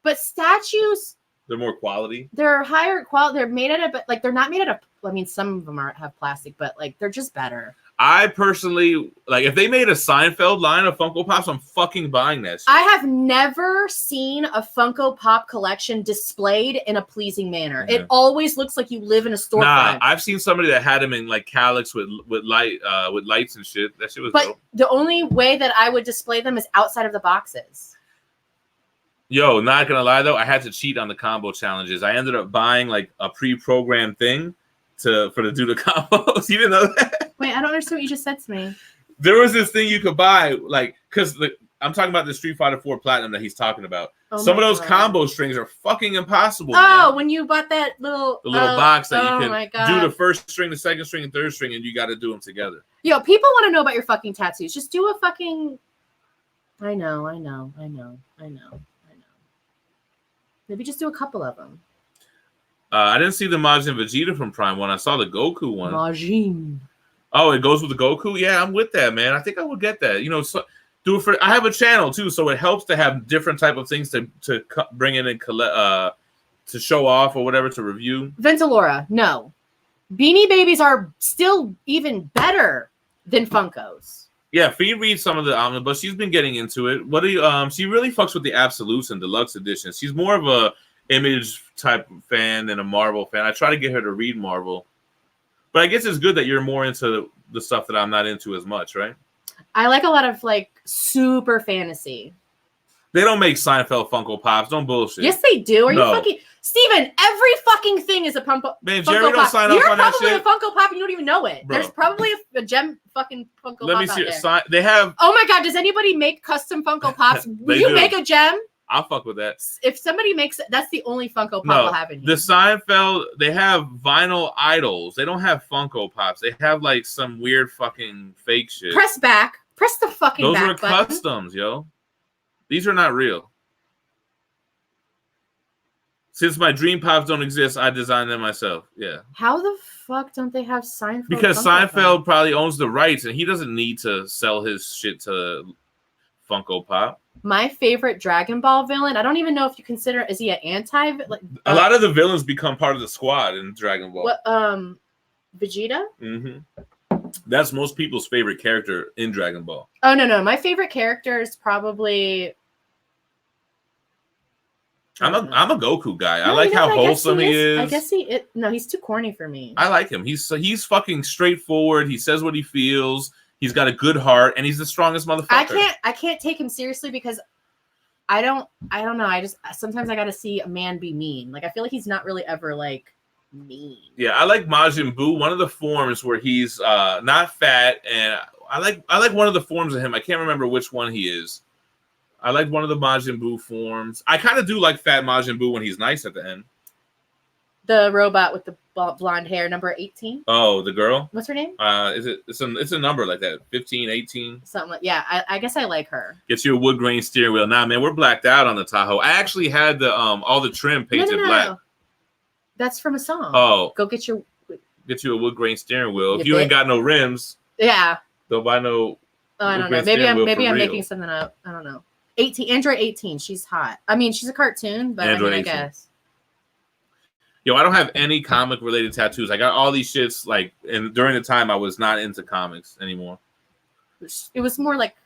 But statues, they're more quality. They're higher quality. They're made out of, like, they're not made out of, I mean, some of them have plastic, but like they're just better. I personally, like, if they made a Seinfeld line of Funko Pops, I'm fucking buying that shit. I have never seen a Funko Pop collection displayed in a pleasing manner. It always looks like you live in a storefront. Nah, I've seen somebody that had them in like calyx with lights and shit. That shit was dope. The only way that I would display them is outside of the boxes. Yo, not gonna lie though, I had to cheat on the combo challenges. I ended up buying like a pre-programmed thing to do the combos. You didn't know that? Wait, I don't understand what you just said to me. There was this thing you could buy, like, because I'm talking about the Street Fighter 4 Platinum that he's talking about. Some of those combo strings are fucking impossible. Oh, man. when you bought that little box that you can do the first string, the second string, and third string, and you got to do them together. Yo, people want to know about your fucking tattoos. Just do a fucking. I know. Maybe just do a couple of them. I didn't see the Majin Vegeta from Prime 1. I saw the Goku one. Majin. Oh, it goes with the Goku? Yeah, I'm with that, man. I think I would get that. You know, do it for. I have a channel too, so it helps to have different type of things to bring in and collect, to show off or whatever, to review. Ventilora, no. Beanie Babies are still even better than Funkos. Yeah, Phie reads some of the Omnibus. She's been getting into it. What do you? She really fucks with the Absolutes and Deluxe editions. She's more of a Image type fan than a Marvel fan. I try to get her to read Marvel, but I guess it's good that you're more into the stuff that I'm not into as much, right? I like a lot of like super fantasy. They don't make Seinfeld Funko Pops. Don't bullshit. Yes, they do. Are you fucking Steven? Every fucking thing is a Funko. Man, Funko Jerry don't Pop. sign up on that shit. You're probably a Funko Pop and you don't even know it. Bro. There's probably a Gem fucking Funko Pop. Let me see. Out there. They have. Oh my god! Does anybody make custom Funko Pops? Will you make a Gem? I'll fuck with that. If somebody makes it, that's the only Funko Pop we'll have in here. The Seinfeld, they have vinyl idols. They don't have Funko Pops. They have like some weird fucking fake shit. Press back. Press the fucking Those back are button. customs, yo. These are not real. Since my Dream Pops don't exist, I designed them myself. Yeah. How the fuck don't they have Seinfeld? Because Funko Seinfeld Pop? probably owns the rights, and he doesn't need to sell his shit to Funko Pop. My favorite Dragon Ball villain. I don't even know if you consider, is he an anti? Like a lot of the villains become part of the squad in Dragon Ball. What? Vegeta. Mm-hmm. That's most people's favorite character in Dragon Ball. Oh no! My favorite character is probably. I'm a Goku guy. No, I like how wholesome he is. I guess no, he's too corny for me. I like him. He's fucking straightforward. He says what he feels. He's got a good heart, and he's the strongest motherfucker. I can't take him seriously because I don't know. I just sometimes I got to see a man be mean. Like I feel like he's not really ever like mean. Yeah, I like Majin Buu. One of the forms where he's not fat, and I like one of the forms of him. I can't remember which one he is. I like one of the Majin Buu forms. I kind of do like fat Majin Buu when he's nice at the end. The robot with the blonde hair, number 18. Oh, the girl? What's her name? It's a number like that, 15, 18. Something like, yeah, I guess I like her. Gets you a wood grain steering wheel. Nah, man, we're blacked out on the Tahoe. I actually had the all the trim painted black. No. That's from a song. Oh. Go get you a wood grain steering wheel. If you ain't got no rims, yeah. Don't buy no. Oh, I don't know. Maybe I'm making something up. I don't know. 18, Android 18. She's hot. I mean, she's a cartoon, but I guess. Yo, I don't have any comic related tattoos. I got all these shits like, and during the time I was not into comics anymore. It was more like.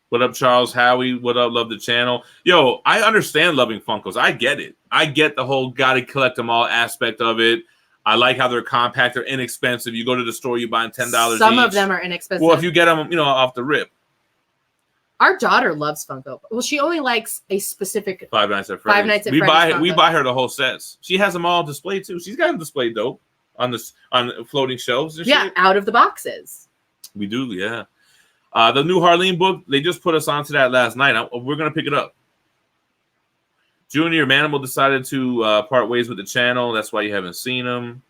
What up, Charles Howie? What up, love the channel. Yo, I understand loving Funkos. I get it. I get the whole gotta collect them all aspect of it. I like how they're compact. They're inexpensive. You go to the store, you buy them $10 Some each. of them are inexpensive. Well, if you get them, off the rip. Our daughter loves Funko. Well, she only likes a specific Five Nights at Freddy's. We buy her the whole sets. She has them all displayed too. She's got them displayed dope on floating shelves. And shit. Out of the boxes. We do, yeah. The new Harleen book, they just put us onto that last night. We're gonna pick it up. Junior Manimal decided to part ways with the channel. That's why you haven't seen him.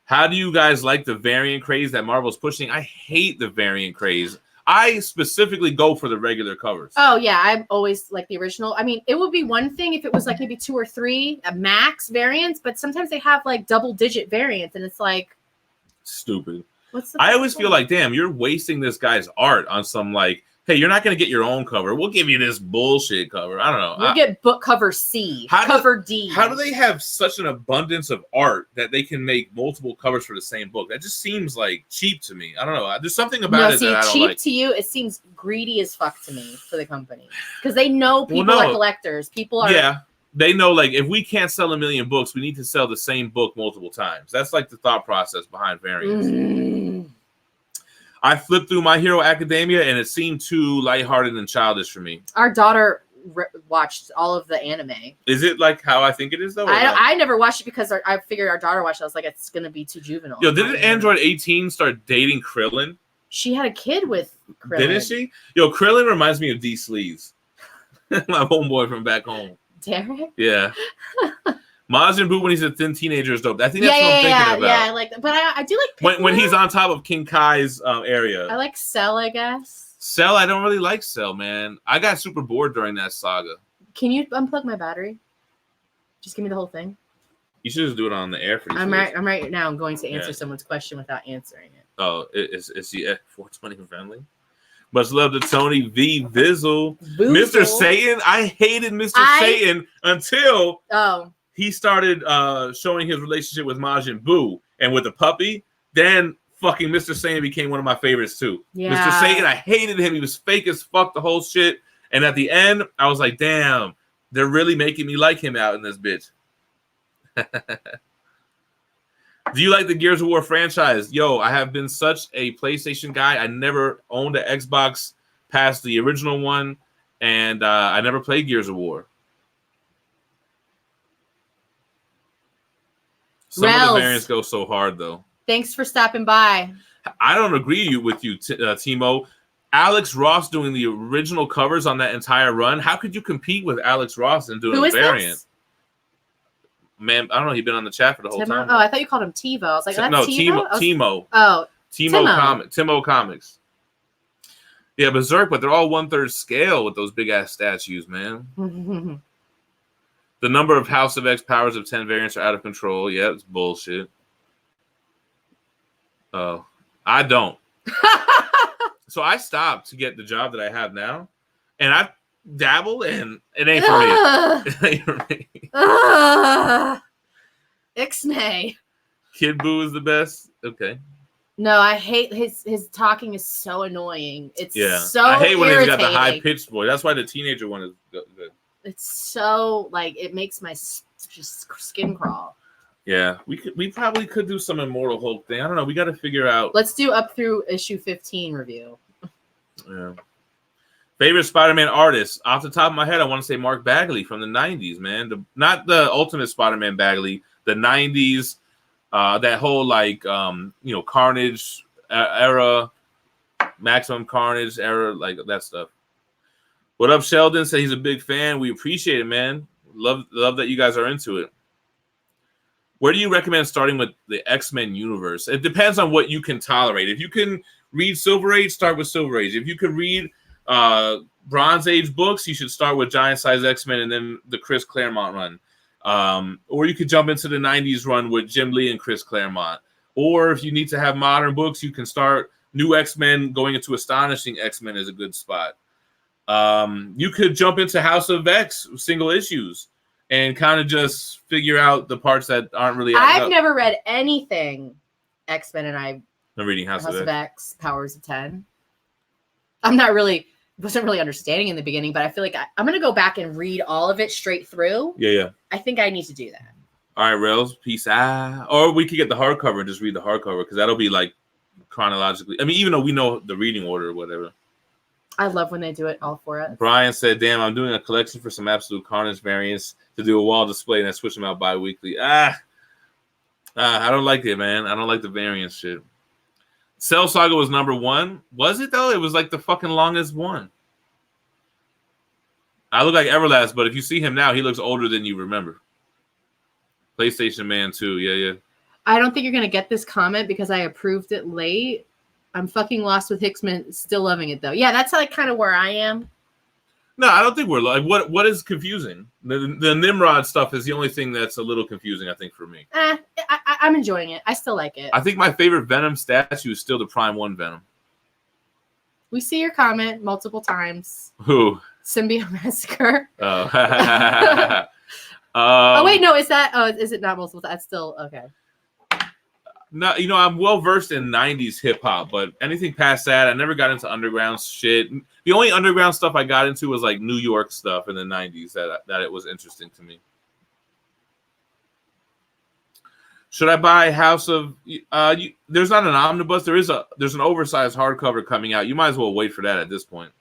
How do you guys like the variant craze that Marvel's pushing? I hate the variant craze. I specifically go for the regular covers. Oh, yeah. I'm always like the original. I mean, it would be one thing if it was like maybe 2 or 3 max variants, but sometimes they have like double-digit variants, and it's like... Stupid. I always feel like, damn, you're wasting this guy's art on some like, hey, you're not going to get your own cover. We'll give you this bullshit cover. I don't know. We'll get book cover C, cover D. How do they have such an abundance of art that they can make multiple covers for the same book? That just seems like cheap to me. I don't know. There's something about it that I don't cheap like. To you, it seems greedy as fuck to me for the company. Because they know people are collectors. People are... Yeah. They know, like, if we can't sell 1 million books, we need to sell the same book multiple times. That's like the thought process behind variants. I flipped through My Hero Academia, and it seemed too lighthearted and childish for me. Our daughter watched all of the anime. Is it like how I think it is, though? I never watched it because I figured our daughter watched it. I was like, it's going to be too juvenile. Yo, didn't Android 18 start dating Krillin? She had a kid with Krillin. Didn't she? Yo, Krillin reminds me of D. Sleeves. My homeboy from back home. Derek? Yeah. Majin Buu when he's a thin teenager is dope. I think that's what I'm thinking about. Yeah, I like that. But I do like Piccolo. When he's on top of King Kai's area. I like Cell, I guess. Cell, I don't really like Cell, man. I got super bored during that saga. Can you unplug my battery? Just give me the whole thing. You should just do it on the air for these. I'm right now. I'm going to answer someone's question without answering it. Oh, is he at 420 friendly? Much love to Tony V. Vizzle. Mr. Satan. I hated Mr. Satan until he started showing his relationship with Majin Buu and with the puppy. Then fucking Mr. Satan became one of my favorites too. Yeah. Mr. Satan, I hated him. He was fake as fuck the whole shit. And at the end, I was like, damn, they're really making me like him out in this bitch. Do you like the Gears of War franchise? Yo, I have been such a PlayStation guy. I never owned an Xbox past the original one, and I never played Gears of War. Some of the variants go so hard, though. Thanks for stopping by. I don't agree with you, Timo. Alex Ross doing the original covers on that entire run. How could you compete with Alex Ross and doing a variant? This? Man, I don't know. He's been on the chat for the whole time. Oh, I thought you called him TiVo. I was like, that's TiVo? Timo. Oh, Timo Comics. Yeah, Berserk, but they're all 1/3 scale with those big ass statues, man. The number of House of X Powers of 10 variants are out of control. Yeah, it's bullshit. Oh, I don't. So I stopped to get the job that I have now, and I dabble, and it ain't for me. It ain't for me. Ixnay. Kid Buu is the best. Okay. No, I hate his talking is so annoying. It's so I hate when he's got the irritating. high pitched voice. That's why the teenager one is good. It's so like it makes my just skin crawl. Yeah, we probably could do some Immortal Hulk thing. I don't know. We got to figure out. Let's do up through issue 15 review. Yeah. Favorite Spider-Man artist? Off the top of my head, I want to say Mark Bagley from the 90s, man. Not the Ultimate Spider-Man Bagley, the 90s, that whole like Carnage era, Maximum Carnage era, like that stuff. What up, Sheldon? Said he's a big fan. We appreciate it, man. Love that you guys are into it. Where do you recommend starting with the X-Men universe? It depends on what you can tolerate. If you can read Silver Age, start with Silver Age. If you can read Bronze Age books, you should start with Giant Size X-Men and then the Chris Claremont run. Or you could jump into the 90s run with Jim Lee and Chris Claremont. Or if you need to have modern books, you can start New X-Men going into Astonishing X-Men is a good spot. You could jump into House of X single issues and kind of just figure out the parts that aren't really. I've never read anything X-Men, and I'm reading House of X, Powers of 10. Wasn't really understanding in the beginning, but I feel like I'm gonna go back and read all of it straight through. Yeah. I think I need to do that. All right, Rails, peace out. Or we could get the hardcover and just read the hardcover because that'll be like chronologically. I mean, even though we know the reading order or whatever. I love when they do it all for us. Brian said, damn, I'm doing a collection for some Absolute Carnage variants to do a wall display and I switch them out bi-weekly. I don't like it, man. I don't like the variants shit. Cell Saga was number 1. Was it, though? It was like the fucking longest one. I look like Everlast, but if you see him now, he looks older than you remember. PlayStation Man 2, yeah. I don't think you're going to get this comment because I approved it late. I'm fucking lost with Hickman. Still loving it though. Yeah, that's like kind of where I am. No, I don't think we're like. What is confusing? The Nimrod stuff is the only thing that's a little confusing, I think, for me. I'm enjoying it. I still like it. I think my favorite Venom statue is still the Prime 1 Venom. We see your comment multiple times. Who? Symbiote Massacre. Oh. Oh wait, no. Is it not multiple? That's still okay. No, I'm well versed in 90s hip hop, but anything past that, I never got into underground shit. The only underground stuff I got into was like New York stuff in the 90s that it was interesting to me. Should I buy House of? There's not an omnibus. There's an oversized hardcover coming out. You might as well wait for that at this point.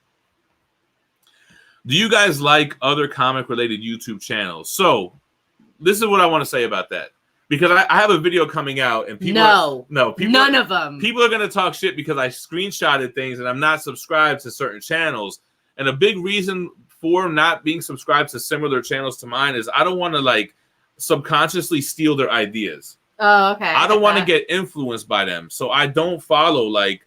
Do you guys like other comic related YouTube channels? So this is what I want to say about that. Because I have a video coming out and people none of them. People are gonna talk shit because I screenshotted things and I'm not subscribed to certain channels. And a big reason for not being subscribed to similar channels to mine is I don't want to like subconsciously steal their ideas. Oh, okay. I don't want to get influenced by them. So I don't follow like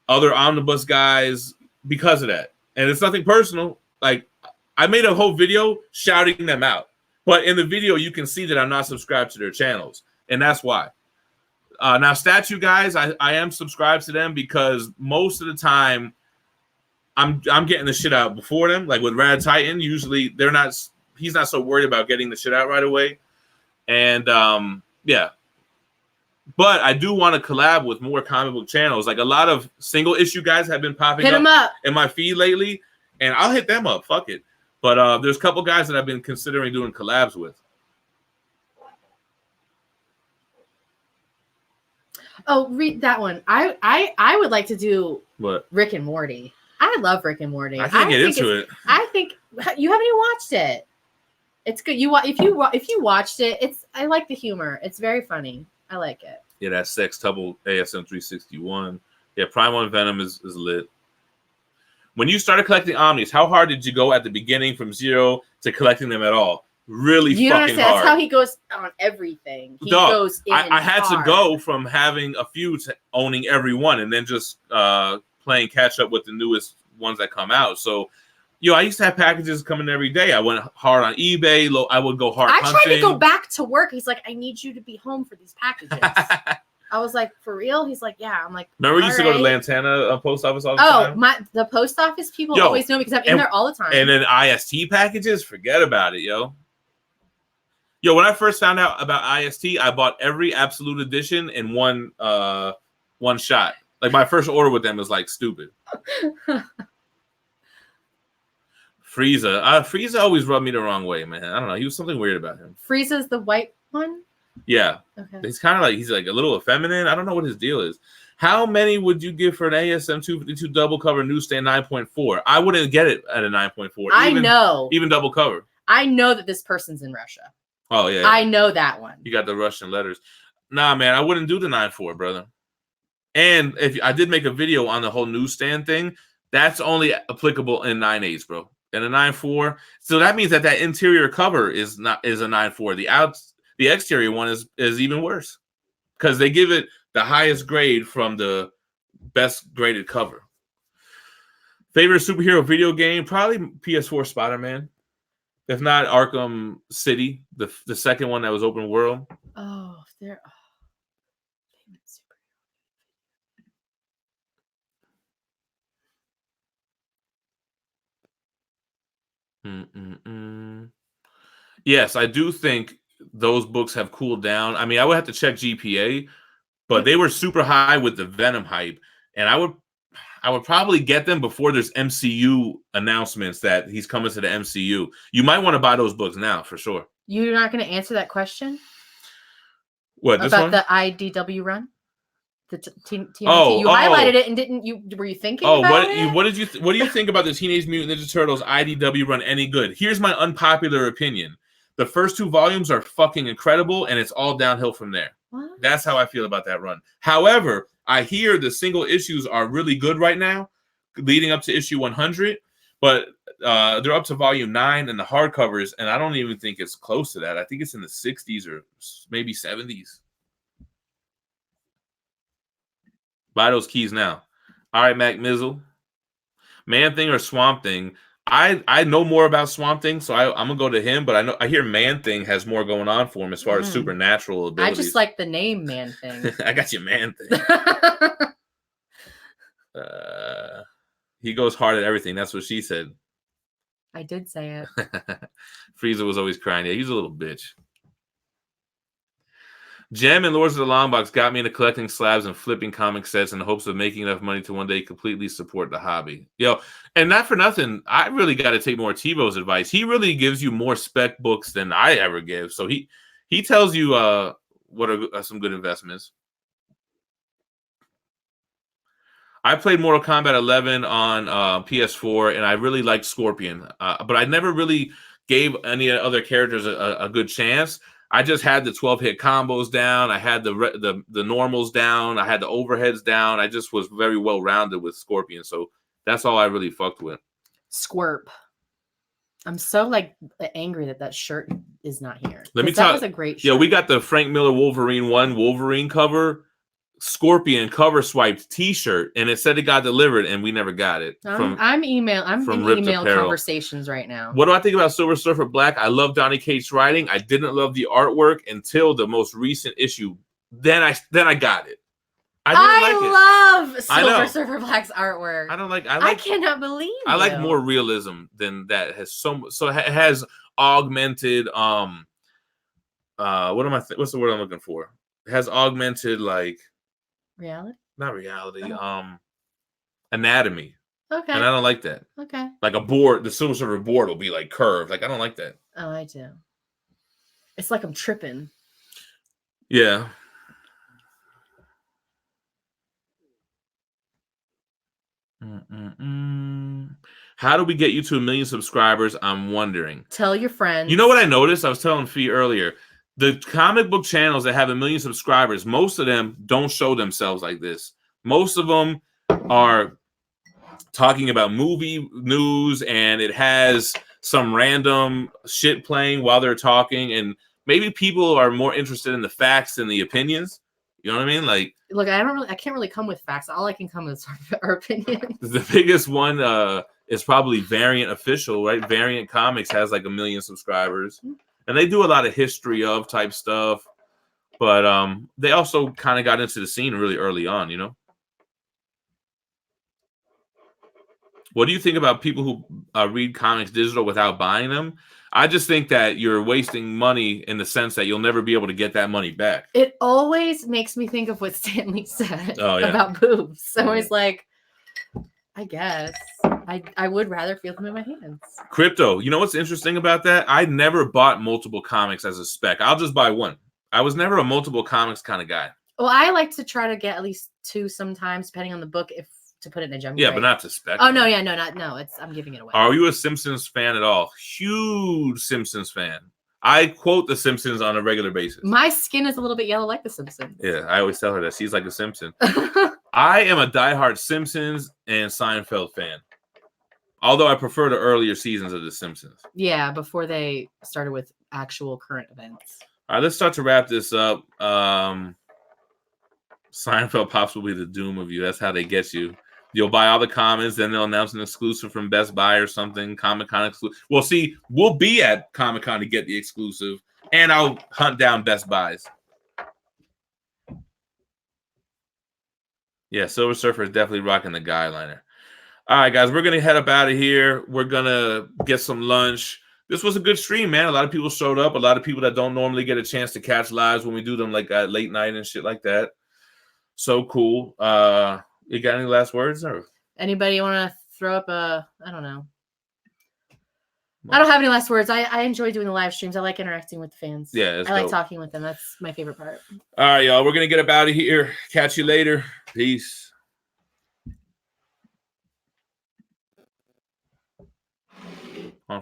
other Omnibus guys because of that. And it's nothing personal. Like I made a whole video shouting them out. But in the video, you can see that I'm not subscribed to their channels. And that's why. Now, statue guys, I am subscribed to them because most of the time I'm getting the shit out before them. Like with Rad Titan, usually he's not so worried about getting the shit out right away. And yeah. But I do want to collab with more comic book channels. Like a lot of single issue guys have been popping up in my feed lately. And I'll hit them up. Fuck it. But there's a couple guys that I've been considering doing collabs with. Oh, read that one. I would like to do what? Rick and Morty. I love Rick and Morty. I can't get into it. I think you haven't even watched it. It's good. If you watched it, I like the humor. It's very funny. I like it. Yeah, that Sex Double ASM 361. Yeah, Prime One Venom is lit. When you started collecting Omnis, how hard did you go at the beginning from zero to collecting them at all? Really fucking hard. That's how he goes on everything. He goes in I had hard. to go from having a few to owning every one and then just playing catch up with the newest ones that come out. So, I used to have packages coming every day. I went hard on eBay. I would go hard hunting. I tried to go back to work. He's like, I need you to be home for these packages. I was like, for real? He's like, yeah. I'm like, remember you used to go to Lantana post office all the time? The post office people always know me because I'm in there all the time. And then IST packages, forget about it, yo. When I first found out about IST, I bought every Absolute Edition in one shot. Like my first order with them was like stupid. Frieza. Frieza always rubbed me the wrong way, man. I don't know. He was something weird about him. Frieza's the white one? Yeah. Okay. He's kind of like, he's like a little effeminate. I don't know what his deal is. How many would you give for an ASM 252 double cover newsstand 9.4? I wouldn't get it at a 9.4. I know. Even double cover. I know that this person's in Russia. Oh, yeah. I know that one. You got the Russian letters. Nah, man, I wouldn't do the 9.4, brother. And if I did make a video on the whole newsstand thing, that's only applicable in 9.8s, bro. And a 9.4. So that means that interior cover is a 9.4. The exterior one is even worse because they give it the highest grade from the best graded cover. Favorite superhero video game? Probably PS4 Spider-Man. If not, Arkham City, the second one that was open world. Oh, favorite superhero. Yes, I do think those books have cooled down. I mean, I would have to check GPA, but they were super high with the Venom hype, and I would probably get them before there's MCU announcements that he's coming to the MCU. You might want to buy those books now for sure. You're not going to answer that question? What, this about one? The IDW run? The TMNT. You highlighted it and didn't you? Were you thinking about it? What do you think about the Teenage Mutant Ninja Turtles IDW run any good? Here's my unpopular opinion. The first 2 volumes are fucking incredible, and it's all downhill from there. What? That's how I feel about that run. However, I hear the single issues are really good right now, leading up to issue 100, but they're up to volume 9 and the hardcovers, and I don't even think it's close to that. I think it's in the 60s or maybe 70s. Buy those keys now. All right, Mac Mizzle. Man Thing or Swamp Thing? I know more about Swamp Thing, so I'm gonna go to him. But I hear Man Thing has more going on for him as far as supernatural abilities. I just like the name Man Thing. I got you, Man Thing. He goes hard at everything. That's what she said. I did say it. Frieza was always crying. Yeah, he's a little bitch. Gem and Lords of the Long Box got me into collecting slabs and flipping comic sets in the hopes of making enough money to one day completely support the hobby. And not for nothing, I really got to take more Tebow's advice. He really gives you more spec books than I ever give. So he tells you what are some good investments. I played Mortal Kombat 11 on PS4, and I really liked Scorpion. But I never really gave any other characters a good chance. I just had the 12-hit combos down. I had the normals down. I had the overheads down. I just was very well rounded with Scorpion. So that's all I really fucked with. Squirp. I'm so like angry that shirt is not here. Let me that talk. Was a great shirt. Yeah, we got the Frank Miller Wolverine 1 Wolverine cover. Scorpion cover swiped T-shirt, and it said it got delivered, and we never got it. I'm in email conversations right now. What do I think about Silver Surfer Black? I love Donny Cates' writing. I didn't love the artwork until the most recent issue. Then I got it. I love Silver Surfer Black's artwork. I cannot believe I like more realism than that. It has augmented what's the word I'm looking for? It has augmented like reality? Not reality. Anatomy. Okay. And I don't like that. Okay. Like a board, the Silver Surfer board will be like curved. Like I don't like that. Oh, I do. It's like I'm tripping. Yeah. How do we get you to 1 million subscribers? I'm wondering. Tell your friends. You know what I noticed? I was telling Phie earlier. The comic book channels that have 1 million subscribers, most of them don't show themselves like this. Most of them are talking about movie news, and it has some random shit playing while they're talking. And maybe people are more interested in the facts than the opinions. You know what I mean? Like, look, I can't really come with facts. All I can come with is our opinions. The biggest one is probably Variant Official, right? Variant Comics has like 1 million subscribers. And they do a lot of history of type stuff, but they also kind of got into the scene really early on, you know? What do you think about people who read comics digital without buying them? I just think that you're wasting money in the sense that you'll never be able to get that money back. It always makes me think of what Stanley said about boobs. So it's like, I guess I would rather feel them in my hands. Crypto. You know what's interesting about that? I never bought multiple comics as a spec. I'll just buy one. I was never a multiple comics kind of guy. Well, I like to try to get at least 2 sometimes, depending on the book, if to put it in a jump. Yeah, but not to spec. Oh, no, yeah, no. I'm giving it away. Are you a Simpsons fan at all? Huge Simpsons fan. I quote The Simpsons on a regular basis. My skin is a little bit yellow like The Simpsons. Yeah, I always tell her that she's like a Simpson. I am a diehard Simpsons and Seinfeld fan. Although I prefer the earlier seasons of The Simpsons. Yeah, before they started with actual current events. All right, let's start to wrap this up. Seinfeld Pops will be the doom of you. That's how they get you. You'll buy all the comics, then they'll announce an exclusive from Best Buy or something. Comic-Con exclusive. Well, see, we'll be at Comic-Con to get the exclusive, and I'll hunt down Best Buys. Yeah, Silver Surfer is definitely rocking the guy liner. All right, guys, we're going to head up out of here. We're going to get some lunch. This was a good stream, man. A lot of people showed up. A lot of people that don't normally get a chance to catch lives when we do them like at late night and shit like that. So cool. You got any last words? Or anybody want to throw up I don't know. I don't have any last words. I enjoy doing the live streams. I like interacting with the fans. Yeah, I like talking with them. That's my favorite part. All right, y'all. We're going to get up out of here. Catch you later. Peace.